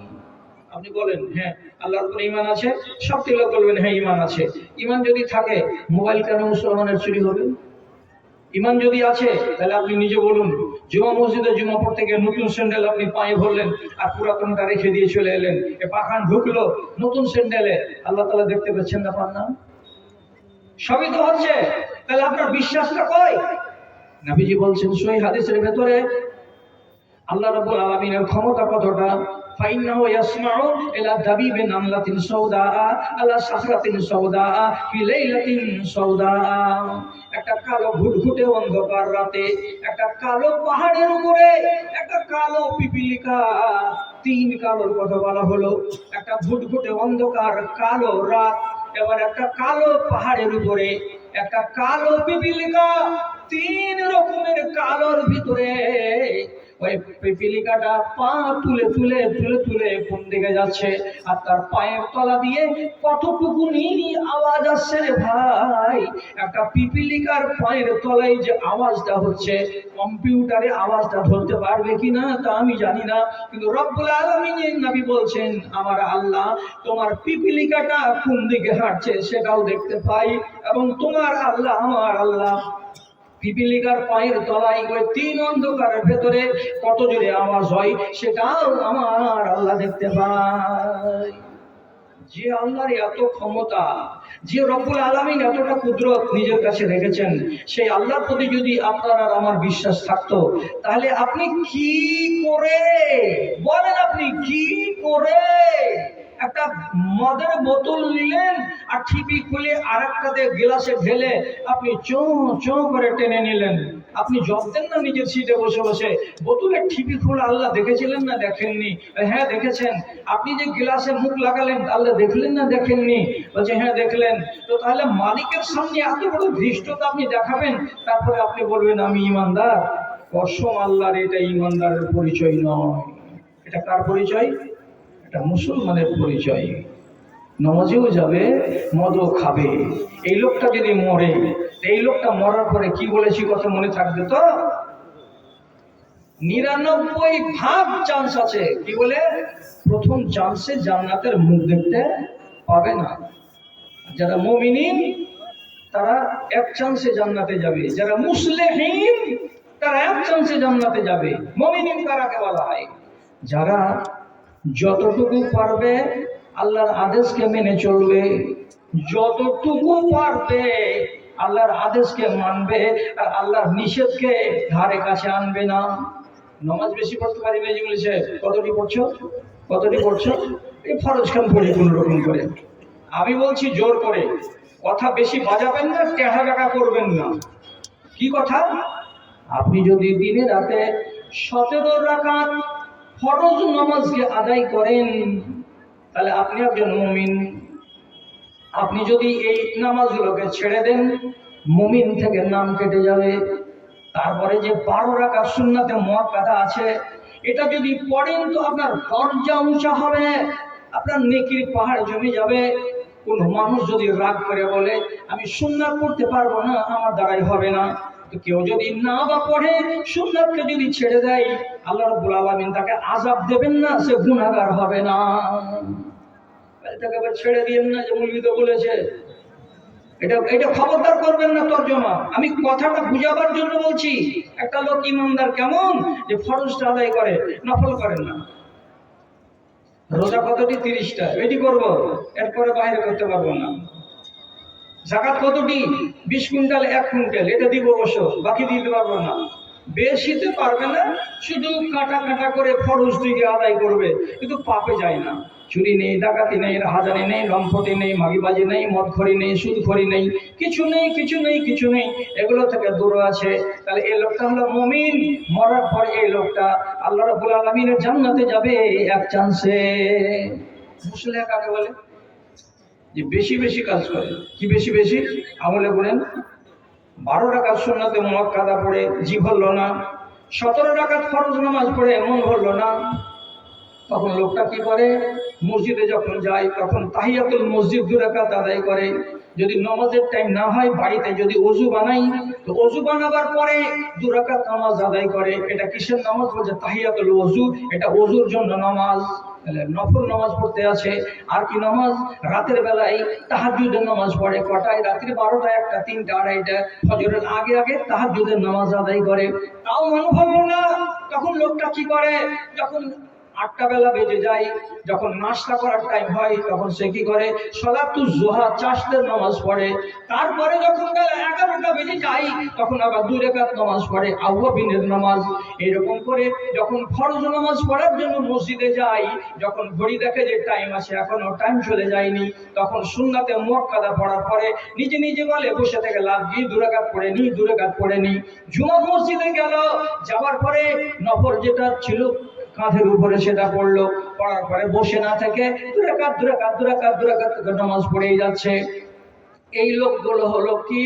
Speaker 1: আপনি বলেন হ্যাঁ আল্লাহর উপর ঈমান আছে, সব লোক বলবেন হ্যাঁ ঈমান আছে। ঈমান যদি থাকে, মোবাইল কেন মুসলমানের চুরি হবে? ঈমান যদি আছে, তাহলে আপনি নিজে বলুন, জুমা মসজিদে জুমা পড়তে গিয়ে নতুন স্যান্ডেল আপনি পায়ে ভরলেন, আর পুরাতনটা রেখে দিয়ে চলে এলেন, এ পাখান ঢুকলো নতুন স্যান্ডেলে, আল্লাহ তাআলা দেখতে পাচ্ছেন না? পান না? সবই তো হচ্ছে, তাহলে আপনার বিশ্বাসটা কই? নবীজি বলছেন সহিহ হাদিসের ভেতরে, আল্লাহ রাব্বুল আলামিনের ক্ষমতা কতটা। ফাইন্নাহু ইয়াসমাউ ইলা দাবিবি নামলাতিন সাউদা আলা সাখরাতিন সাউদা ফি লাইলাতিন সাউদা। একটা কালো ঘুটঘুটে অন্ধকার রাতে, একটা কালো পাহাড়ের উপরে একটা কালো পিপিলিকা, তিন কালোর কথা বলা হলো। একটা ঘুটঘুটে অন্ধকার কালো রাত, এবার একটা কালো পাহাড়ের উপরে একটা কালো পিপিলিকা, তিন রকমের কালোর ভিতরে ওই পিপিলিকাটা পা তুলে তুলে তুলে তুলে কোন দিকে যাচ্ছে, আর তার পায়ের তলা দিয়ে কতটুকু আওয়াজ আসছে রে ভাই। একটা পিপিলিকার পায়ের তলায় যে আওয়াজটা হচ্ছে, কম্পিউটারে আওয়াজটা ধরতে পারবে কিনা তা আমি জানি না, কিন্তু রব্বুল আলামিনের নবী বলছেন আমার আল্লাহ তোমার পিপিলিকাটা কোন দিকে হাঁটছে সেটাও দেখতে পাই, এবং তোমার আল্লাহ আমার আল্লাহ পিপিলিকার পায়ের তলায় ওই তিন অন্ধকারের ভেতরে কত জোরে আওয়াজ হয় সেটাও আমার আল্লাহ দেখতে পায়। যে আল্লাহর এত ক্ষমতা, যে রব্বুল আলামিন এতটা কুদরত নিজের কাছে রেখেছেন, সেই আল্লাহর প্রতি যদি আপনার আর আমার বিশ্বাস থাকতো, তাহলে আপনি কি করে বলেন, আপনি কি করে একটা মদের বোতল নিলেন আর ঠিপি খুলে আর একটাতে গ্লাসে ঢেলে আপনি চো চো করে টেনে নিলেন? আপনি জপতেন না নিজের সিটে বসে বসে? বোতলের ঠিপি খুলে আল্লাহ দেখেছিলেন না দেখেননি? হ্যাঁ দেখেছেন। আপনি যে গ্লাসে মুখ লাগালেন আল্লাহ দেখলেন না দেখেননি? বলছে হ্যাঁ দেখলেন। তো তাহলে মালিকের সামনে এত বড় ধৃষ্টতা আপনি দেখাবেন, তারপরে আপনি বলবেন আমি ইমানদার? কসম আল্লাহর, এটা ইমানদারের পরিচয় নয়। এটা কার পরিচয়? এটা মুসলমানের পরিচয়। নামাজেও যাবে, মদও খাবে। এই লোকটা যদি মরে, এই লোকটা মরার পরে কি বলেছি কথা মনে থাকবে তো? 99 চান্স আছে। কি বলে? প্রথম চান্সে জান্নাতের মুখ দেখতে পাবে না। যারা মুমিন তারা এক চান্সে জান্নাতে যাবে, যারা মুসলিহিন তারা এক চান্সে জান্নাতে যাবে। মুমিন কারাকে বলা হয়? যারা যতটুকু পারবে আল্লাহর আদেশকে মেনে চলবে, যতটুকু পারবে আল্লাহর আদেশকে মানবে, আর আল্লাহর নিষেধকে ধারে কাছে আনবে না। নামাজ বেশি পড়তে পারি না, বলেছে কতটি পড়ছো, কতটি পড়ছো? এই ফরজ খান পড়ি কোন রকম করে। আমি বলছি জোর করে, কথা বেশি বাজাবেন না, টেহা বেকা করবেন না। কি কথা? আপনি যদি দিনে রাতে 17 রাকাত ফরজ নামাজকে আদায় করেন, তাহলে আপনি একজন মুমিন। আপনি যদি এই নামাজগুলোকে ছেড়ে দেন, মুমিন থেকে নাম কেটে যাবে। তারপরে যে 12 রাকাত সুন্নাতে মুআক্কাদা আছে, এটা যদি পড়েন তো আপনার দরজা উঁচা হবে, আপনার নেকির পাহাড় জমে যাবে। কোন মানুষ যদি রাগ করে বলে আমি সুন্নাত পড়তে পারবো না, আমার দ্বারাই হবে না, তো কেউ যদি না বা পড়ে, সুন্নাতকে যদি ছেড়ে দেয়, আল্লাহ রাব্বুল আলামিন তাকে আযাব দেবেন না, সে গুনাহগার হবে না। তাকে ছেড়ে দিয়েন না যে মুলবি তো বলেছে। এটা খবরদার করবেন না তর্জমা। আমি কথাটা বুঝাবার জন্য বলছি। একটা লোক ইমানদার কেমন, যে ফরজটা আদায় করে, নফল করেন না। রোজা কতটি? 30টা, এটি করবো, এরপরে বাইরে করতে পারবো না। যাকাত কতটি? 20 কুইন্টাল 1 কুইন্টাল, এটা দিব অবশ্য, বাকি দিতে পারবো না। বেশিতে পারবে না, শুধু কাটা কাটা করে ফরজ দিকে আদায় করবে, কিন্তু পাপে যায় না। চুরি নেই, ডাকাতি নেই, রাহাজানি নেই, লম্পটি নেই, মাগিবাজি নেই, মদখড়ি নেই, সুদখড়ি নেই, কিছু নেই, কিছু নেই, কিছু নেই, এগুলো থেকে দূরে আছে। তাহলে এই লোকটা হলো মুমিন। মরার পর এই লোকটা আল্লাহ রাব্বুল আলামিনের জান্নাতে যাবে এক চান্সে। মুসলিম কাকে বলে? যে বেশি বেশি কাজ করে। কি বেশি বেশি? আমলে বলেন। 12 রাকাত সুন্নাতে মুআক্কাদা পড়ে জি ভরলো না, 17 রাকাত ফরজ নামাজ পড়ে মন ভরলো না, তখন লোকটা কি করে? মসজিদে যখন যায় তখন তাহিয়াতুল মসজিদ 2 রাকাত আদায় করে। যদি নামাজের টাইম না হয়, বাড়িতে যদি ওযু বানাই, তো ওযু বানাবার পরে 2 রাকাত নামাজ আদায় করে। এটা কিসের নামাজ? বলছে তাহিয়াতুল ওযু। এটা ওযুর জন্য নামাজ। নফল নামাজ পড়তে আছে। আর কি নামাজ? রাতের বেলায় তাহাজ্জুদের নামাজ পড়ে। কটায়? রাত্রি 12টা, 1টা, 3টা, 2:30, ফজরের আগে আগে তাহাজ্জুদের নামাজ আদায় করে। তাও মন ভালো না, তখন লোকটা কি করে? যখন 8টা বেলা বেজে যায়, যখন নাস্তা করার টাইম হয় তখন সে কি করে, সলাতুল জোহা চাষতের নামাজ পড়ে। তারপরে যখন বেলা 11টা বেজে যায় তখন আবার 2 রাকাত নামাজ পড়ে, আউয়াবিনের নামাজ। এরকম করে যখন ফরজ নামাজ পড়ার জন্য মসজিদে যায়, যখন ঘড়ি দেখে যে টাইম আছে, এখনো টাইম চলে যায়নি, তখন সুন্নাতে মুআক্কাদা পড়ার পরে নিজে নিজে বলে বসে থেকে লাভ কি, 2 রাকাত পড়ে নি, 2 রাকাত পড়ে নি। জুমা মসজিদে গেল, যাওয়ার পরে নফল যেটা ছিল কাঁধের উপরে সেটা পড়লো, পড়ার পরে বসে না থেকে 2 রাকাত 2 রাকাত 2 রাকাত 2 রাকাত নামাজ পড়েই যাচ্ছে। এই লোকগুলো হলো কি,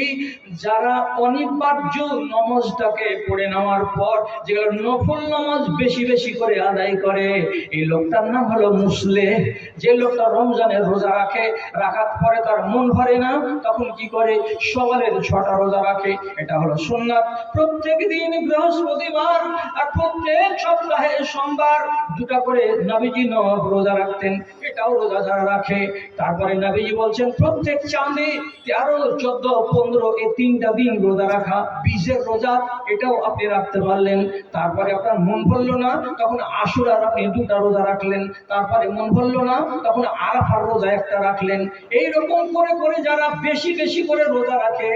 Speaker 1: যারা অনিবার্য নামাজটাকে পড়ে নেওয়ার পর যেগুলো নফল নামাজ বেশি বেশি করে আদায় করে, এই লোকটার নাম হলো মুসলিহ। যে লোকটা রমজানের রোজা রাখে, রাখার পরে তার মন ভরে না, তখন কি করে, সওয়ালের 6টা রোজা রাখে, এটা হলো সুন্নাত। প্রত্যেক দিন বৃহস্পতিবার আর প্রত্যেক সপ্তাহে সোমবার 2টা করে নবীজি রোজা রাখতেন, এটাও রোজা যারা রাখে। তারপরে নবীজি বলছেন প্রত্যেক চাঁদে 13, 14, 15 এই 3টা দিন রোজা রাখা, 20-এর রোজা, এটাও আপনি রাখতে পারলেন। তারপরে আপনার মন ভরলো না, তখন আশুরার আপনি 2টা রোজা রাখলেন। তারপরে মন ভরলো না, তখন আরাফার রোজা 1টা রাখলেন। এইরকম করে করে যারা বেশি বেশি করে রোজা রাখে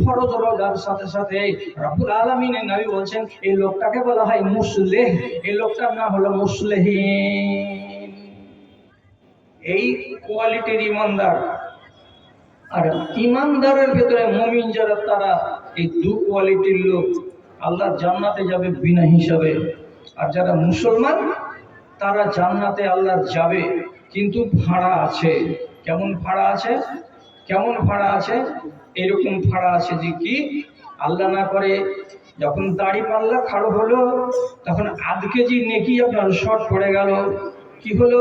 Speaker 1: ফরজ রোজার সাথে সাথে, রব্বুল আলামিনের নবী বলছেন এই লোকটাকে বলা হয় মুসলিহ, এই লোকটার নাম হলো মুসলিহিন। এই কোয়ালিটির ইমানদার। আর ইমানদারের ভেতরে মুমিন যারা, তারা এই 2 কোয়ালিটির লোক, আল্লাহ জান্নাতে যাবে বিনা হিসাবে। আর যারা মুসলমান, তারা জান্নাতে আল্লাহ যাবে, কিন্তু ভাড়া আছে। কেমন ভাড়া আছে? কেমন ভাড়া আছে? এরকম ভাড়া আছে যে কি, আল্লাহ না করে যখন দাড়ি পাল্লা খাড়ো হলো, তখন আধ কেজি নেকি আপনার শর্ট পড়ে গেল। কি হলো?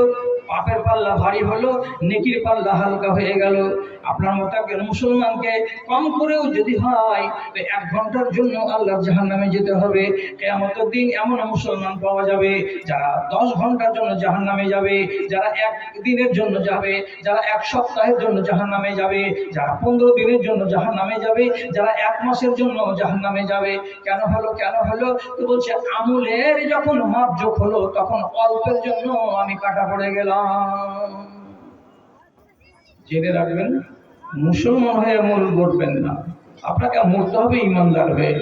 Speaker 1: পাপের পাল্লা ভারী হলো, নেকির পাল্লা হালকা হয়ে গেল। আপনার মতো একজন মুসলমানকে কম করেও যদি হয়, 1 ঘন্টার জন্য আল্লাহ জাহান্নামে যেতে হবে। কিয়ামতের দিন এমন মুসলমান পাওয়া যাবে যারা 10 ঘন্টার জন্য জাহান্নামে যাবে, যারা 1 দিনের জন্য যাবে, যারা 1 সপ্তাহের জন্য জাহান্নামে যাবে, যারা 15 দিনের জন্য জাহান্নামে যাবে, যারা 1 মাসের জন্য জাহান্নামে যাবে। কেন হলো? কেন হলো? তো বলছে আমলের যখন মাপজোক হলো, তখন অল্পের জন্য আমি কাটা পড়ে গেলাম। জেনে রাখবেন, মুসলমান হয়ে মূল গড়বেন না, আপনাকে মরতে হবে ইমানদার হয়ে।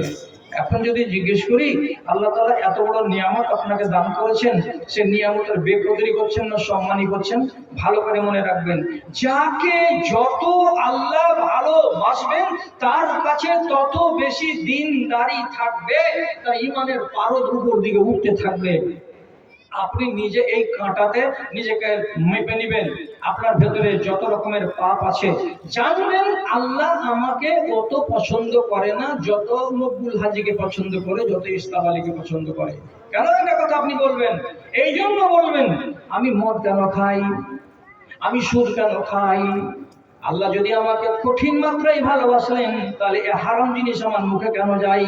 Speaker 1: এখন যদি জিজ্ঞেস করি, আল্লাহ তাআলা এত বড় নিয়ামত আপনাকে দান করেছেন, সে নিয়ামতের বেকদরি করছেন না সম্মানই করছেন? ভালো করে মনে রাখবেন, যাকে যত আল্লাহ ভালোবাসবেন তার কাছে তত বেশি দিনদারি থাকবে, তার ইমানের পারদ উপর দিকে উঠতে থাকবে। আপনি নিজে এই কাঁটাতে নিজেকে মেপে নেবেন, আপনার ভেতরে যত রকমের পাপ আছে, জানবেন আল্লাহ আমাকে অত পছন্দ করে না যত মকবুল হাজিকে পছন্দ করে, যত ইসলাম আলীকে পছন্দ করে। কেন এটা কথা আপনি বলবেন? এই জন্য বলবেন, আমি মদ কেন খাই, আমি সুদ কেন খাই? আল্লাহ যদি আমাকে কঠিন মাত্রায় ভালোবাসলেন, তাহলে এই হারাম জিনিস আমার মুখে কেন যায়?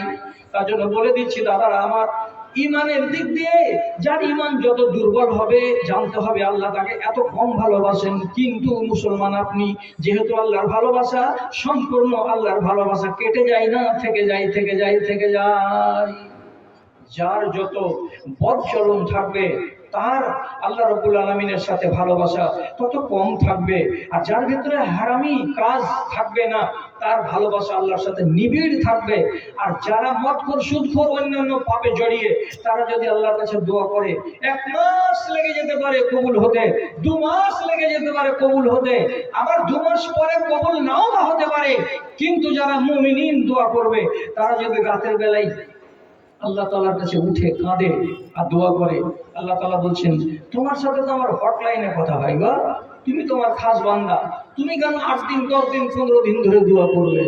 Speaker 1: তার জন্য বলে দিচ্ছি দাদারা আমার, ইমানের দিক দিয়ে যার ইমান যত দুর্বল হবে, জানতে হবে আল্লাহ তাকে এত কম ভালোবাসেন। কিন্তু মুসলমান আপনি, যেহেতু আল্লাহর ভালোবাসা সম্পূর্ণ, আল্লাহর ভালোবাসা কেটে যায় না, থেকে যায় থেকে যায় থেকে যায়। যার যত বদ চলন থাকবে, তার আল্লাহ রাব্বুল আলামিনের সাথে ভালোবাসা তত কম থাকবে। আর যার ভিতরে হারামি কাজ থাকবে না, তার ভালোবাসা আল্লাহর সাথে নিবিড় থাকবে। আর যারা মদখোর, সুদখোর, অন্যান্য পাপে জড়িয়ে, তারা যদি আল্লাহর কাছে দোয়া করে, 1 মাস লেগে যেতে পারে কবুল হতে, 2 মাস লেগে যেতে পারে কবুল হতে, আবার 2 মাস পরে কবুল নাও বা হতে পারে। কিন্তু যারা মুমিনিন দোয়া করবে, তারা যদি রাতের বেলায় আল্লাহ তাআলার কাছে উঠে কাঁদে আর দোয়া করে, আল্লাহ তাআলা বলছেন তোমার সাথে তো আমার হটলাইনে কথা হয় গো, তুমি তোমার খাস বান্দা, তুমি কেন 8 দিন 10 দিন 15 দিন ধরে দোয়া করবে?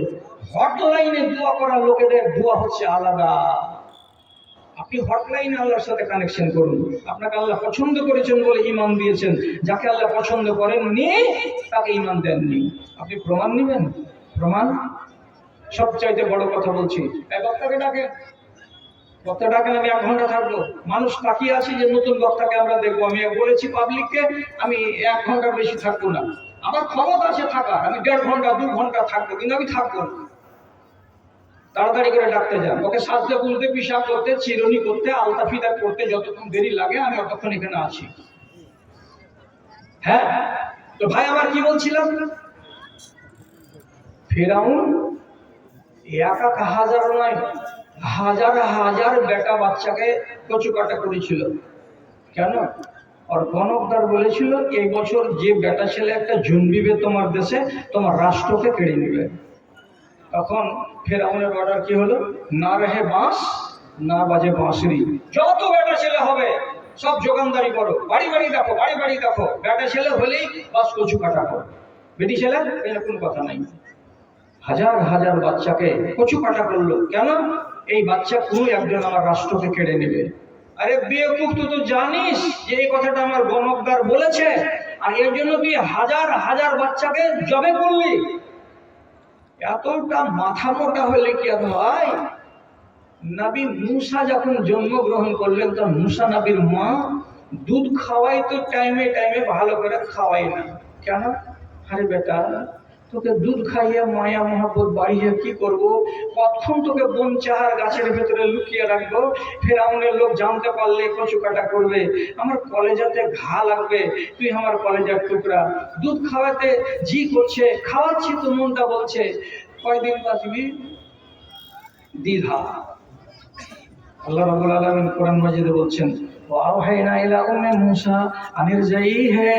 Speaker 1: হটলাইনে দোয়া করা লোকেদের দোয়া হচ্ছে আলাদা। আপনি হটলাইনে আল্লাহর সাথে কানেকশন করুন। আপনাকে আল্লাহ পছন্দ করেছেন বলে ঈমান দিয়েছেন, যাকে আল্লাহ পছন্দ করেননি তাকে ঈমান দেননি। আপনি প্রমাণ নেবেন? প্রমাণ সবচাইতে বড় কথা বলছি, এই বক্তাকে ডাকে, বক্তাটাকে আমি 1 ঘন্টা থাকবো, মানুষ তাকিয়ে আছে যে নতুন বক্তাকে আমরা দেখবো। আমি বলেছি পাবলিককে আমি 1 ঘন্টার বেশি থাকবো না, আমার ক্ষমতা আছে থাকার, আমি 1.5 ঘন্টা 2 ঘন্টা থাকবো, কিন্তু আমি থাকবো না। তাড়াতাড়ি করে ডাকতে যান, ওকে সাজতে বুঝতে, পিসাব করতে, চিরুনি করতে, আলতা ফিতা করতে যতক্ষণ দেরি লাগে আমি ততক্ষণ এখানে আছি। হ্যাঁ, তো ভাই আমার কি বলছিলাম, ফেরাউন একা হাজার নয়, হাজার হাজার বেটা বাচ্চাকে কচু কাটা করেছিল। কেন? আর গণকদার বলেছিল এই বছর যে বেটা ছেলে একটা জন্মিবে তোমার দেশে, তোমার রাষ্ট্রকে কেড়ে নেবে। তখন ফেরাউনের অর্ডার কি হলো, না রহে বাঁশ না বাজে বাঁশরি, যত বেটা ছেলে হবে সব যোগানদারি করো, বাড়ি বাড়ি দেখো, বাড়ি বাড়ি দেখো, বেটা ছেলে হলেই বাস কচু কাটা করো, বেটি ছেলে এরকম কথা নাই। হাজার হাজার বাচ্চাকে কচু কাটা করলো। কেন? এই বাচ্চা কোনো একজন আমার রাষ্ট্রকে কেড়ে নেবে। আরে বেকুফ, তুই তো জানিস যে এই কথাটা আমার গণকদার বলেছে, আর এর জন্য তুই হাজার হাজার বাচ্চাকে জবে করলি। এতটা মাথা মোটা হলে কি আর হয়? নবী মুসা যখন জন্মগ্রহণ করলেন, তখন মুসা নবীর মা দুধ খাওয়াই তো টাইমে টাইমে ভালো করে খাওয়াই না। কেন? আরে বেটা, তোকে দুধ খাইয়ে মায়া মহাব্বত বাড়িয়ে কি করব, কতক্ষণ তোকে বন চাহার গাছের ভেতরে লুকিয়ে রাখবো, ফেরাউনের লোক জানতে পারলে কচু কাটা করবে, আমার কলেজাতে ঘা লাগবে, তুই আমার কলেজার টুকরা, দুধ খাওয়াতে জি করছে, খাওয়াচ্ছি তো মনটা বলছে কয়দিন বাঁচবি। দ্বিধা। আল্লাহ রাব্বুল আলামিন কোরআন মাজিদে বলছেন, ওয়াওহাইনা ইলা উম্মি মূসা আনিরজাইহি,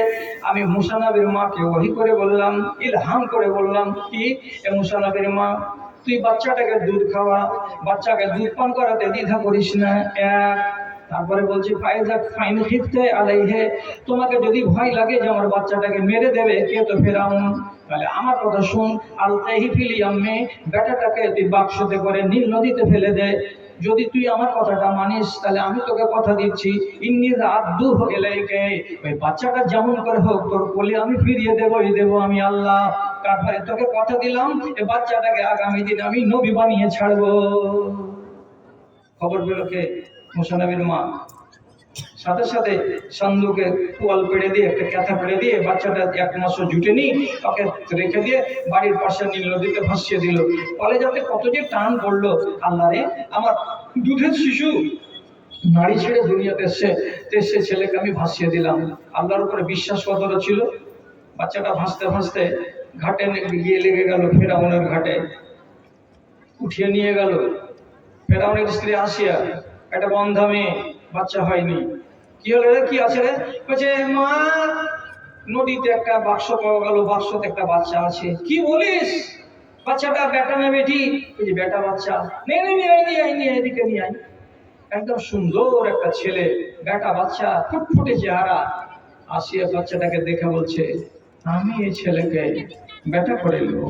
Speaker 1: আমি মূসা নবীর মাকে ওহী করে বললাম, ইলহাম করে বললাম কি, এ মূসা নবীর মা, তুই বাচ্চাটাকে দুধ খাওয়া, বাচ্চাকে দুধ পান করাতে দ্বিধা করিস না। এক, তারপরে বলছি ফাইজা ফাইন খিফতে আলাইহি, তোমাকে যদি ভয় লাগে যে আমার বাচ্চাটাকে মেরে দেবে কে, তো ফেরাউন, তাহলে আমার কথা শুন, আলতাহি ফিল ইয়াম্মি, বেটাটাকে তুই বাক্সতে করে নীল নদীতে ফেলে দে। যদি তুই আমার কথাটা মানিস তাহলে আমি তোকে কথা দিচ্ছি, ইন্নী রাদ্দু ইলাইকা, ওই বাচ্চাটা যেমন করে হোক তোর কোলে আমি ফিরিয়ে দেবই দেবো আমি আল্লাহ। তারপরে তোকে কথা দিলাম এই বাচ্চাটাকে আগামী দিন আমি নবী বানিয়ে ছাড়বো। খবর পেল কে? মুসা নবীর মা। সাথে সাথে সান্দুকে তোয়াল পেড়ে দিয়ে, একটা ক্যাথা পেড়ে দিয়ে, বাচ্চাটা এক মাসও জুটেনি, ওকে রেখে দিয়ে বাড়ির পাশে নীল নদীতে ভাসিয়ে দিল। ফলে যাতে কত যে টান পড়লো, আল্লাহ রে, আমার দুধের শিশু নারী ছেড়ে দুনিয়াতে এসছে, সে ছেলেকে আমি ভাসিয়ে দিলাম। আল্লাহর উপরে বিশ্বাস কতটা ছিল। বাচ্চাটা ভাসতে ভাসতে ঘাটে গিয়ে লেগে গেল, ফেরাউনের ঘাটে উঠিয়ে নিয়ে গেল। ফেরাউনের স্ত্রী আসিয়া, একটা বন্ধা মেয়ে, বাচ্চা হয়নি। কি হলো রে, কি আছে রে? বলছে মা, নদীতে একটা বাক্স পাওয়া গেল, বাক্সতে একটা বাচ্চা আছে। কি বলিস? বাচ্চাটা বেটা না বেটি? বলছি বেটা বাচ্চা। এদিকে নিয়ে আয়। একদম সুন্দর একটা ছেলে, বেটা বাচ্চা, ফুটফুটে চেহারা। আসিয়া বাচ্চাটাকে দেখে বলছে, আমি এই ছেলেকে বেটা করে নেব।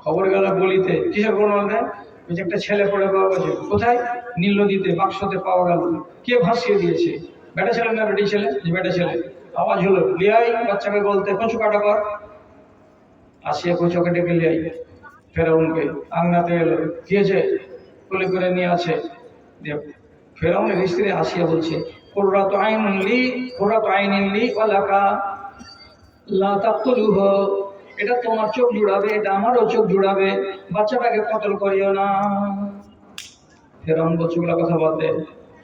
Speaker 1: খবর গেল বলিতে, কিসের বর্ণনা দেয়? যে একটা ছেলে পড়ে পাওয়া গেছে। কোথায়? নীল নদীতে বাক্সতে পাওয়া গেল। কে ভাসিয়ে দিয়েছে? বেটা ছেলে না বেটি ছেলে? যে বেটা ছেলে। আওয়াজ হলো, লিয়াই বাচ্চাকে বলতে, কচু কাটা কর। আসিয়া কচুকে ডেকে লিয়াই। ফেরাউনকে আংনাতে এলো, গিয়েছে, কোলে করে নিয়ে আছে। ফেরাউনের স্ত্রী আসিয়া বলছে, কুররাতু আইনুন লি, কুররাতু আইনিন লি ওয়া লাকা লা তাকতুলুহু, এটা তোমার চোখ জুড়াবে, এটা আমারও চোখ জুড়াবে, বাচ্চাটাকে কতল করিও না। ফেরাউন বলছে, ওগুলা কথা বাদ দে,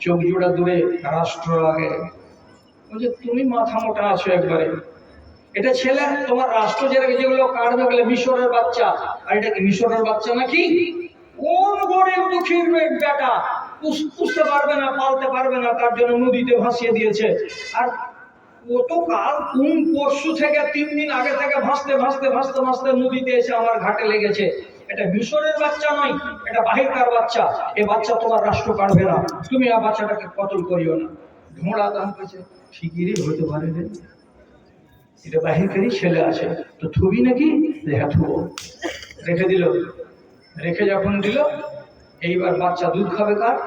Speaker 1: চোখ জুড়া দূরে, রাষ্ট্র আগে। বলছে তুমি মাথা মোটা আছো একবারে, এটা ছেলে, তোমার রাষ্ট্র যেগুলো কাটবে গেলে মিশরের বাচ্চা, আর এটা কি মিশরের বাচ্চা নাকি? কোন গরিব দুঃখীর বেটা পুষতে পারবে না, পালতে পারবে না, তার জন্য নদীতে ভাসিয়ে দিয়েছে। আর গতকাল কোন পরশু থেকে 3 দিন আগে থেকে ভাসতে ভাসতে ভাসতে ভাসতে নদীতে এসে আমার ঘাটে লেগেছে। এটা মিশরের বাচ্চা নয়, এটা বাহিরকার বাচ্চা। এই বাচ্চা তোমার রাষ্ট্র কাটবে না, তুমি আর বাচ্চাটাকে কতল করিও না। ঘোড়া দাম পেয়েছে, ঠিকই হতে পারে রে, এটা বাহিরকারই ছেলে আছে, তো থুবি নাকি? হ্যাঁ থুবো। রেখে দিল। রেখে যখন দিল, এইবার বাচ্চা দুধ খাবে কার?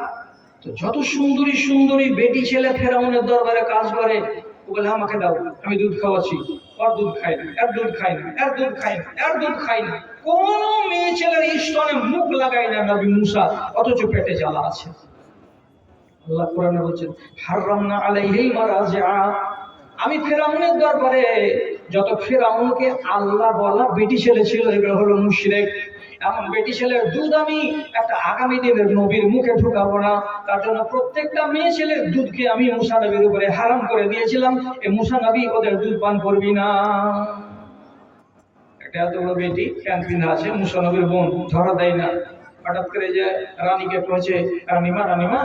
Speaker 1: তো যত সুন্দরী সুন্দরী বেটি ছেলে ফেরাউনের দরবারে কাজ করে, ও বলে আমাকে দাও, আমি দুধ খাওয়াচ্ছি। আর দুধ খাই না, এর দুধ খাই না, এর দুধ খাই না, এর দুধ খাই না। কোন মেয়ে ছেলের স্তনে মুখ লাগায় না নবী মুসা, অথচ পেটে জ্বালা আছে। আল্লাহ কোরআনে বলছেন, হারামনা আলাইহিল মারাজিআ, আমি ফেরাউনের দরবারে যত ফেরাউনকে আল্লাহ বলা বেটি ছেলে ছিল, এগুলো হলো মুশরিক, এমন বেটি ছেলের দুধ আমি একটা আগামী দিনের নবীর মুখে ঢুকাবো না। তার জন্য প্রত্যেকটা মেয়ে ছেলের দুধকে আমি মুসা নবীর উপরে হারাম করে দিয়েছিলাম, এই মুসা নবী ওদের দুধ পান করবি না। একটা এত বড় বেটি ক্যান্টিন আছে, মুসা নবীর বোন ধরা দেয় না। হঠাৎ করে যে রানীকে কয়েছে, রানীমা রানীমা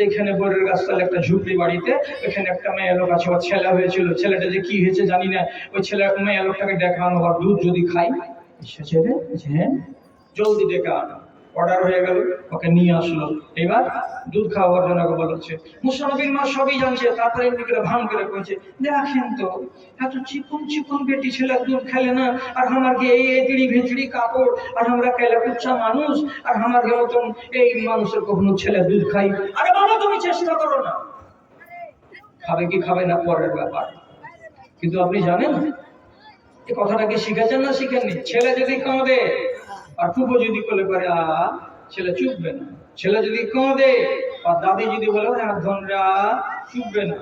Speaker 1: এখানে বরের গাছতলা একটা ঝুপড়ি বাড়িতে, ওখানে একটা মেয়ে লোক আছে, ওর ছেলে হয়েছিল, ছেলেটা যে কি হয়েছে জানি না, ওই ছেলে মেয়ে লোকটাকে দেখানো, ওর দুধ যদি খাই ছেলে জলদি ডেকে আনো। অর্ডার হয়ে গেল, ওকে নিয়ে আসলো। এবার দুধ খাওয়ার জন্য বলছে, মুসা নবীর মা সবই জানছে, তারপরে এমনি করে ভান করে কইছে, দেখেন তো এত চিকন চিকন বেটি ছেলে দুধ খেলে না, আর আমার কি এই এদিড়ি ভিজড়ি কাপড়, আর আমরা কেলা কুচ্ছা মানুষ, আর আমার মতন এই মানুষের কখনো ছেলে দুধ খাই। আরে বাবা তুমি চেষ্টা করো না, খাবে কি খাবে না পরের ব্যাপার। কিন্তু আপনি জানেন এই কথাটাকে শিখেছেন না শিখেননি? ছেলে যদি কাঁদে আর ফুফো যদি কোলে করে ছেলে চুপবে না, ছেলে যদি কাঁদে আর দাদি যদি বলে ধনরা চুপবে না,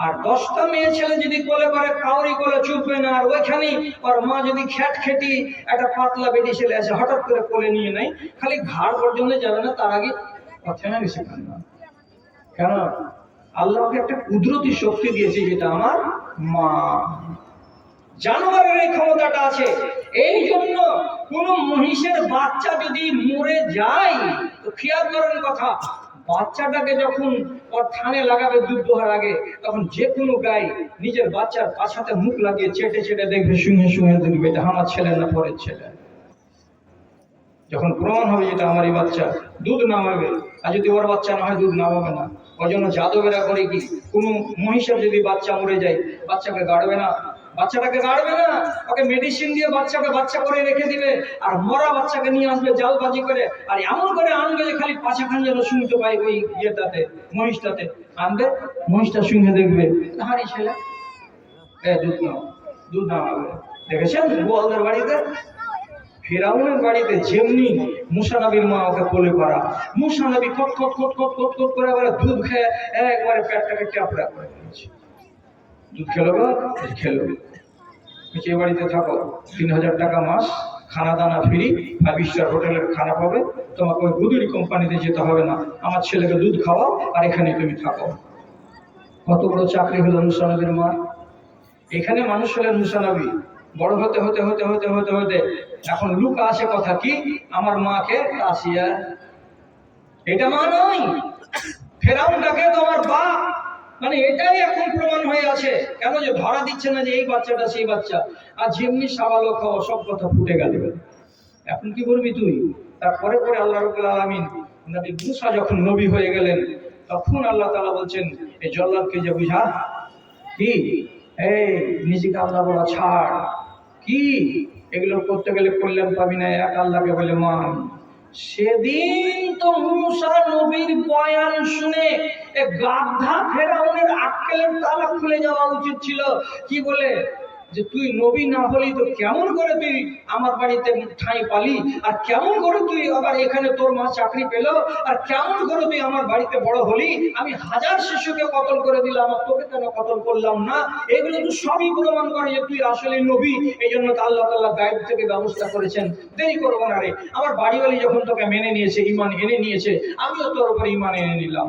Speaker 1: আর 10টা মেয়ে ছেলে যদি কোলে করে কাউরি কোলে চুপবে না, আর ওইখানে ওর মা যদি খ্যাট খেটি একটা পাতলা বেটি ছেলে আছে হঠাৎ করে কোলে নিয়ে নেয়, খালি ঘাড় পর্যন্ত যাবে না, তার আগে কথা না শেখান না। কেন? আল্লাহকে একটা কুদরতি শক্তি দিয়েছে, যেটা আমার মা। জানোয়ারের এই ক্ষমতাটা আছে। এই জন্য কোন মহিষের বাচ্চা যদি মরে যায় তো খেয়াল করেন কথা, বাচ্চাটাকে যখন ওর থানে লাগাবে দুধ দোহার আগে, তখন যে কোনো গাই নিজের বাচ্চার পাছাতে মুখ লাগিয়ে চেটে চেটে দেখবে, শুনে শুনে দেখবে এটা আমার ছেলে না পরের ছেলে। যখন প্রমাণ হবে যেটা আমারই বাচ্চা, দুধ নামাবে। আর যদি ওর বাচ্চা না হয় দুধ নামাবে না। ওই জন্য যাদবেরা করে কি, কোন মহিষের যদি বাচ্চা মরে যায়, বাচ্চাকে গাড়বে না, বাচ্চাটাকে গাড়বে না, ওকে মেডিসিন দিয়ে বাচ্চাকে বাচ্চা করে রেখে দিবে, আর মরা বাচ্চাকে নিয়ে আসবে জালবাজি করে, আর এমন করে আনবে যে খালি পাছাখান যেন শুনতে পাই ওই ইয়েটাতে, মহিষটাতে আনবে, মহিষটা শুনে দেখবে তাহারই ছেলে, দুধ নাও, দুধ নামাবে। দেখেছেন গোয়ালদের বাড়িতে, ফেরাউনের বাড়িতে যেমনি মুসা নবীর মা ওকে কোলে করা, মুসা নবী কট কট কট কট কট কট করে আবার দুধ খেয়ে একবারে পেটটাকে চাপড়া করে দিয়েছে। দুধ খেলো গো, খেলো, যে বাড়িতে থাকো 3000 টাকা মাস, খানা দানা ফ্রি, 5 স্টার হোটেলের খানা পাবে, তোমাকে ওই গুদুরি কোম্পানিতে যেতে হবে না, আমার ছেলেকে দুধ খাওয়াও আর এখানে তুমি থাকো। কত বড় চাকরি হলো মুসা নবীর মা। এখানে মানুষ হলেন মুসা নবী। বড় হতে হতে হতে হতে হতে হতে এখন লুকা আসে কথা কি, আমার মাকে আসিয়া, এটা মা নয়, ফেরাউনটাকে তো আমার বাপ, মানে এটাই এখন প্রমাণ হয়ে আছে। কেন যে ধরা দিচ্ছে না যে এই বাচ্চাটা সেই বাচ্চা, আর যেমনি সাবালক হওয়া সব কথা ফুটে গেল। এখন কি করবি তুই? তারপরে পরে আল্লাহ রাব্বুল আলামিন নবী মুসা যখন নবী হয়ে গেলেন, তখন আল্লাহ তাআলা বলছেন এই জল্লাদকে যে বুঝা কি, এই নিজেকে আল্লাহ বলা ছাড়, কি এগুলো করতে গেলে কল্যাণ পাবি না, এক আল্লাহকে বলে মান। সেদিন তো মুসা নবীর বয়ান শুনে গাধা ফেরাউনের আক্কেলের তালা খুলে যাওয়া উচিত ছিল। কি বলে যে তুই নবী না হলি তো কেমন করে তুই আমার বাড়িতে ঠাঁই পালি, আর কেমন করে তুই আবার এখানে তোর মা চাকরি পেল, আর কেমন করে তুই আমার বাড়িতে বড় হলি, আমি 1000 শিশুকে কতল করে দিলাম, আর তোকে কেন কতল করলাম না? এগুলো তো সবই প্রমাণ করে যে তুই আসলে নবী। এই জন্য তো আল্লাহ তাআলা গায়েব থেকে ব্যবস্থা করেছেন, দেরি করবো না রে, আমার বাড়িওয়ালি যখন তোকে মেনে নিয়েছে, ঈমান এনে নিয়েছে, আমিও তোর উপর ঈমান এনে নিলাম।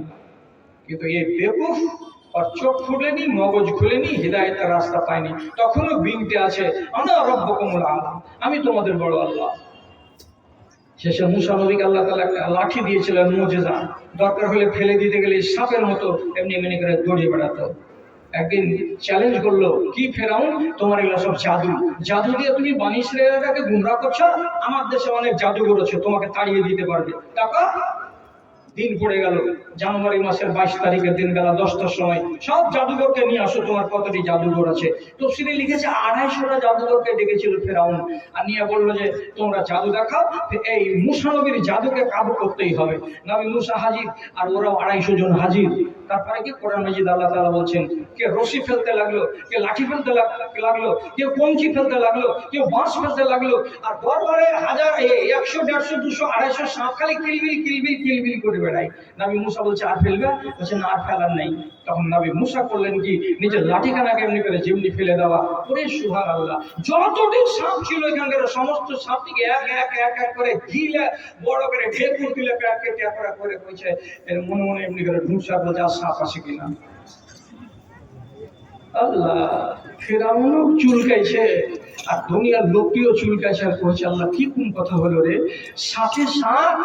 Speaker 1: কিন্তু এই বেকুফ আর চোখ ফুলেনি, মগজ খুলেনি, হিদায়াতের রাস্তা পায়নি, তখনও বিনতে আছে আনা রাব্বুকুমুল আলা, আমি তোমাদের বড় আল্লাহ। শেষে মুসা নবীকে আল্লাহ তাআলা একটা লাঠি দিয়েছিলেন, মুজিজা, দরকার হলে ফেলে দিতে গেলে সাপের মতো এমনি এমনি করে দৌড়িয়ে বেড়াতো। একদিন চ্যালেঞ্জ করলো, কি ফেরাউন, তোমার এগুলো সব জাদু, জাদু দিয়ে তুমি বানি ইসরাঈলকে গুমরাহ করছো, আমার দেশে অনেক জাদুঘর আছে, তোমাকে তাড়িয়ে দিতে পারবে। টাকা দিন পড়ে গেল, জানুয়ারি মাসের 22 তারিখের দিন বেলা 10টার সময় সব জাদুঘরকে নিয়ে আসো, তোমার কতটি জাদুঘর আছে। তফসিরে লিখেছে 250টা জাদুঘরকে ডেকেছিল ফেরাউন, আর নিয়ে বললো যে তোমরা জাদু দেখাও, এই মুসা নবীর জাদুকে কাবু করতেই হবে। নবী মুসা হাজির, আর ওরাও 250 জন হাজির। তারপরে কি কোরআন মাজিদ আল্লাহ তাআলা বলছেন, কে রশি ফেলতে লাগলো, কে লাঠি ফেলতে লাগলো, কেউ কঞ্চি ফেলতে লাগলো, কেউ বাঁশ ফেলতে লাগলো, আর দরবারে 1000 100 150 200 250 সাপ খালি কিলবিল কিলবিল কিলবিল করে বেড়াই। নবী মুসা বলছে আর ফেলবে, বলছে না আর ফেলার নেই। তখন নবী মুসা করলেন কি, নিজের লাঠিখানাকে এমনি করে যেমনি ফেলে দেওয়া। ওরে সুবহানাল্লাহ, যতটি সাপ ছিল এখানকার সমস্ত সাপটিকে এক এক এক এক করে গিলে বড় করে ঢেকুর দিলে প্যাটকে ট্যাপড়া করে কইছে, এর মনে মনে এমনি করে ঢুকছে বলছে আর সাপ আসে কিনা। আল্লাহ, ফেরাউনও চুলকাইছে আর দুনিয়ার লোকটিও চুলকাইছে আর কইছে আল্লাহ কি কোন কথা হলো রে, সাথে সাপ।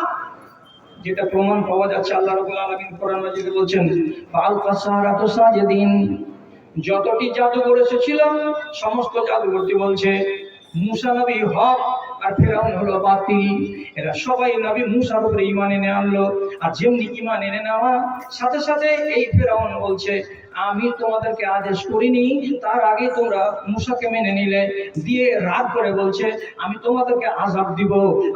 Speaker 1: যেটা প্রমাণ পাওয়া যাচ্ছে আল্লাহ রাব্বুল আলামিন কোরআন মাজিদে বলছেন ফাল ফাসারাতু সাজিদিন, যতটি জাদুঘর এসেছিল সমস্ত জাদুঘরটি বলছে মুসা নবী হক আর ফেরাউন হলো বাতিল। এরা সবাই নবী মুসার উপরে ঈমান এনে আনলো। আর যেমনি ঈমান এনে নেওয়া সাথে সাথে এই ফেরাউন বলছে আমি তোমাদেরকে আদেশ করিনি, তার আগে তোমরা মুসাকে মেনে নিলে, দিয়ে রাগ করে বলছে আমি তোমাদেরকে আযাব দিব,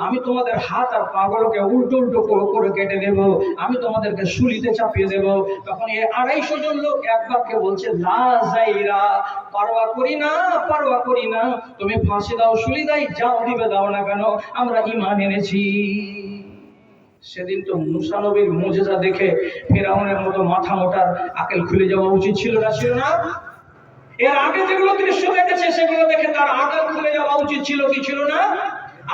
Speaker 1: আমি তোমাদের হাত আর পাগুলোকে উল্টো উল্টো করে কেটে দেব, আমি তোমাদেরকে শুলিতে চাপিয়ে দেব। তখন এই 250 জন লোক এক বাক্যে বলছে লা যাইরা, পারওয়া করি না, পারওয়া করি না, তুমি ফাঁসি দাও, শুলি দাও, যাও দিবে দাও না কেন, আমরা ঈমান এনেছি। সেদিন তো মুসা নবীর মুজিজা দেখে ফেরাউনের মতো মাথা মোটার আকেল খুলে যাওয়া উচিত ছিল না, ছিল না? এর আগে যেগুলো দৃশ্য দেখেছে সেগুলো দেখে তার আকেল খুলে যাওয়া উচিত ছিল কি ছিল না?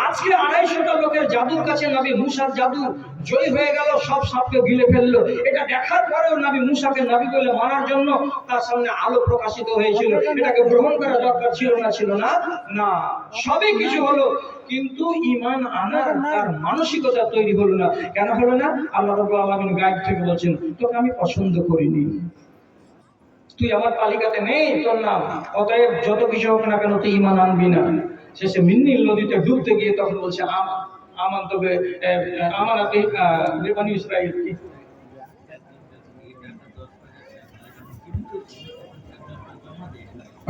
Speaker 1: আজকে 250টা লোকের জাদুর কাছে নবী মুসার জাদু জয়ী হয়ে গেল, সব সাপকে গিলে ফেললো। এটা দেখার পরেও নবী মুসাকে নবী বলে মানার জন্য তার সামনে আলো প্রকাশিত হয়েছিল, এটাকে গ্রহণ করা দরকার ছিল না, ছিল না? না, সবই কিছু হলো কিন্তু ঈমান আনার তার মানসিকতা তৈরি হলো না। কেন হলো না? আল্লাহ রাব্বুল আলামিন গায়েব থেকে বলেছেন তোকে আমি পছন্দ করিনি, তুই আমার তালিকাতে নেই, তোর নাম, অতএব যত কিছু হোক না কেন তুই ঈমান আনবি না। শেষে মিন্নিল নদীতে ডুবতে গিয়ে তখন বলছে আমান তবে আমানাতে বনি ইসরাইল।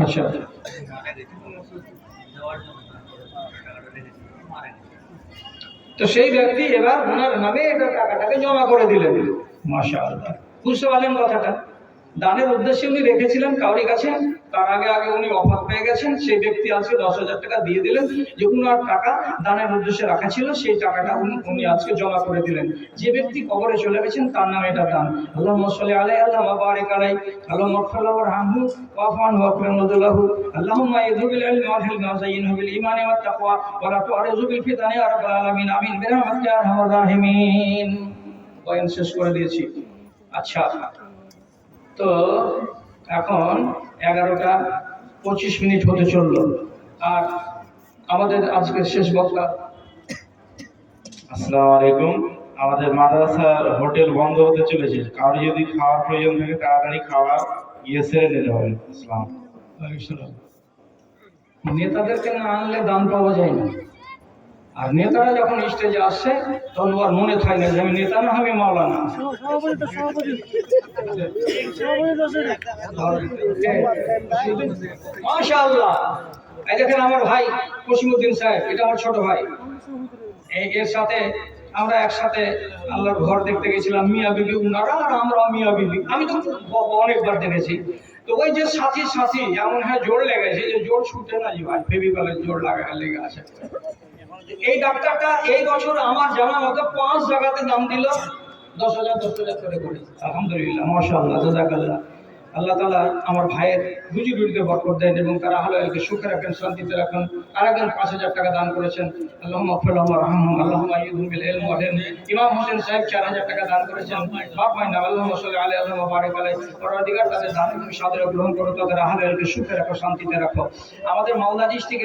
Speaker 1: আচ্ছা, তো সেই ব্যক্তি এবার ওনার নামে এটা টাকাটাকে জমা করে দিলেন। মাশাআল্লাহ, বুঝতে পারলেন কথাটা? দানের উদ্দেশ্যে উনি রেখেছিলেন কাউরি কাছে, তার আগে আগে উনি অফার পেয়ে গেছেন, সেই ব্যক্তি আজকে 10,000 টাকা দিয়ে দিলেন, যে উনার টাকা দানের উদ্দেশ্যে রাখা ছিল সেই টাকাটা উনি আজকে জমা করে দিলেন। যে ব্যক্তি কবরে চলে গেছেন তার নামে এটা দান। আল্লাহুম্মা সাল্লি আলাইহি আল্লাহুম্মা বারিক আলাইহি আল্লাহুম্মা ইগফির লাহু ওয়ারহামহু ওয়া'ফু আনহু ওয়াকরিম নুজুলাহু আল্লাহুম্মা ইযহিবিল ইলমা ওয়াল হিলমা ওয়াযায়্যিনহু বিল ঈমানি ওয়াত তাকওয়া ওয়া লা তু'রিযু বিল ফিতানি ইয়া রাব্বাল আলামিন আমিন বিরহমাতিকা ইয়া আরহামার রাহিমিন। বয়ান শেষ করে দিয়েছি। আচ্ছা, তো এখন 11টা 25 হতে চললো, আর আমাদের আজকের শেষ বক্তা।
Speaker 2: আসসালামু আলাইকুম। আমাদের মাদ্রাসার হোটেল বন্ধ হতে চলেছে, কারো যদি খাওয়ার প্রয়োজন থাকে তাড়াতাড়ি খাওয়ার সেরে নিতে হবে। আসসালাম।
Speaker 1: নেতাদেরকে না আনলে দান পাওয়া যায় না, আর নেতারা যখন স্টেজে আসছে তখন আর মনে থাকে না যে আমি নেতা না, আমি মাওলানা। মাশাআল্লাহ, এই দেখেন আমার ভাই কসিমউদ্দিন সাহেব, এটা আমার ছোট ভাই। এর সাথে আমরা একসাথে আল্লাহর ঘর দেখতে গেছিলাম, মিয়া বিবি উনারা আর আমরা মিয়া বিবি, আমি তো অনেকবার দেখেছি। তো ওই যে সাথী সাথী এমন হয় জোর লেগেছে, যে জোর ছুটে না, যে ভাই ফেবিকলের জোর লেগে আছে। এই ডাক্তারটা এই বছর আমার জানা মতো 5 জায়গাতে দাম দিল, 10,000 করে করি। আলহামদুলিল্লাহ, মাশাআল্লাহ, জাযাকাল্লাহ। আল্লাহ তাআলা আমার ভাইয়ের রুজি রুটিতে বরকত দেন এবং তারা হালালকে সুখে রাখেন, শান্তিতে রাখেন। আরেকজন 5,000 টাকা দান করেছেন, আল্লাহুম্মা ইগফির লাহু ওয়ারহামহু আল্লাহুম্মা ইযহিবিল বিল ইলমি ওয়াল হিলমি। ইমাম হোসেন সাহেব 4,000 টাকা দান করেছেন। বাপ মাইনা আল্লাহুম্মা সাল্লি আলাইহি আল্লাহুম্মা বারিক আলাইহি। পরওয়ারদিগার তাদের দান তুমি সাদরে গ্রহণ করো, তাদের হালালকে সুখে রাখো, শান্তিতে রাখো। আমাদের মাওলানা ডিস্ট্রিক্টে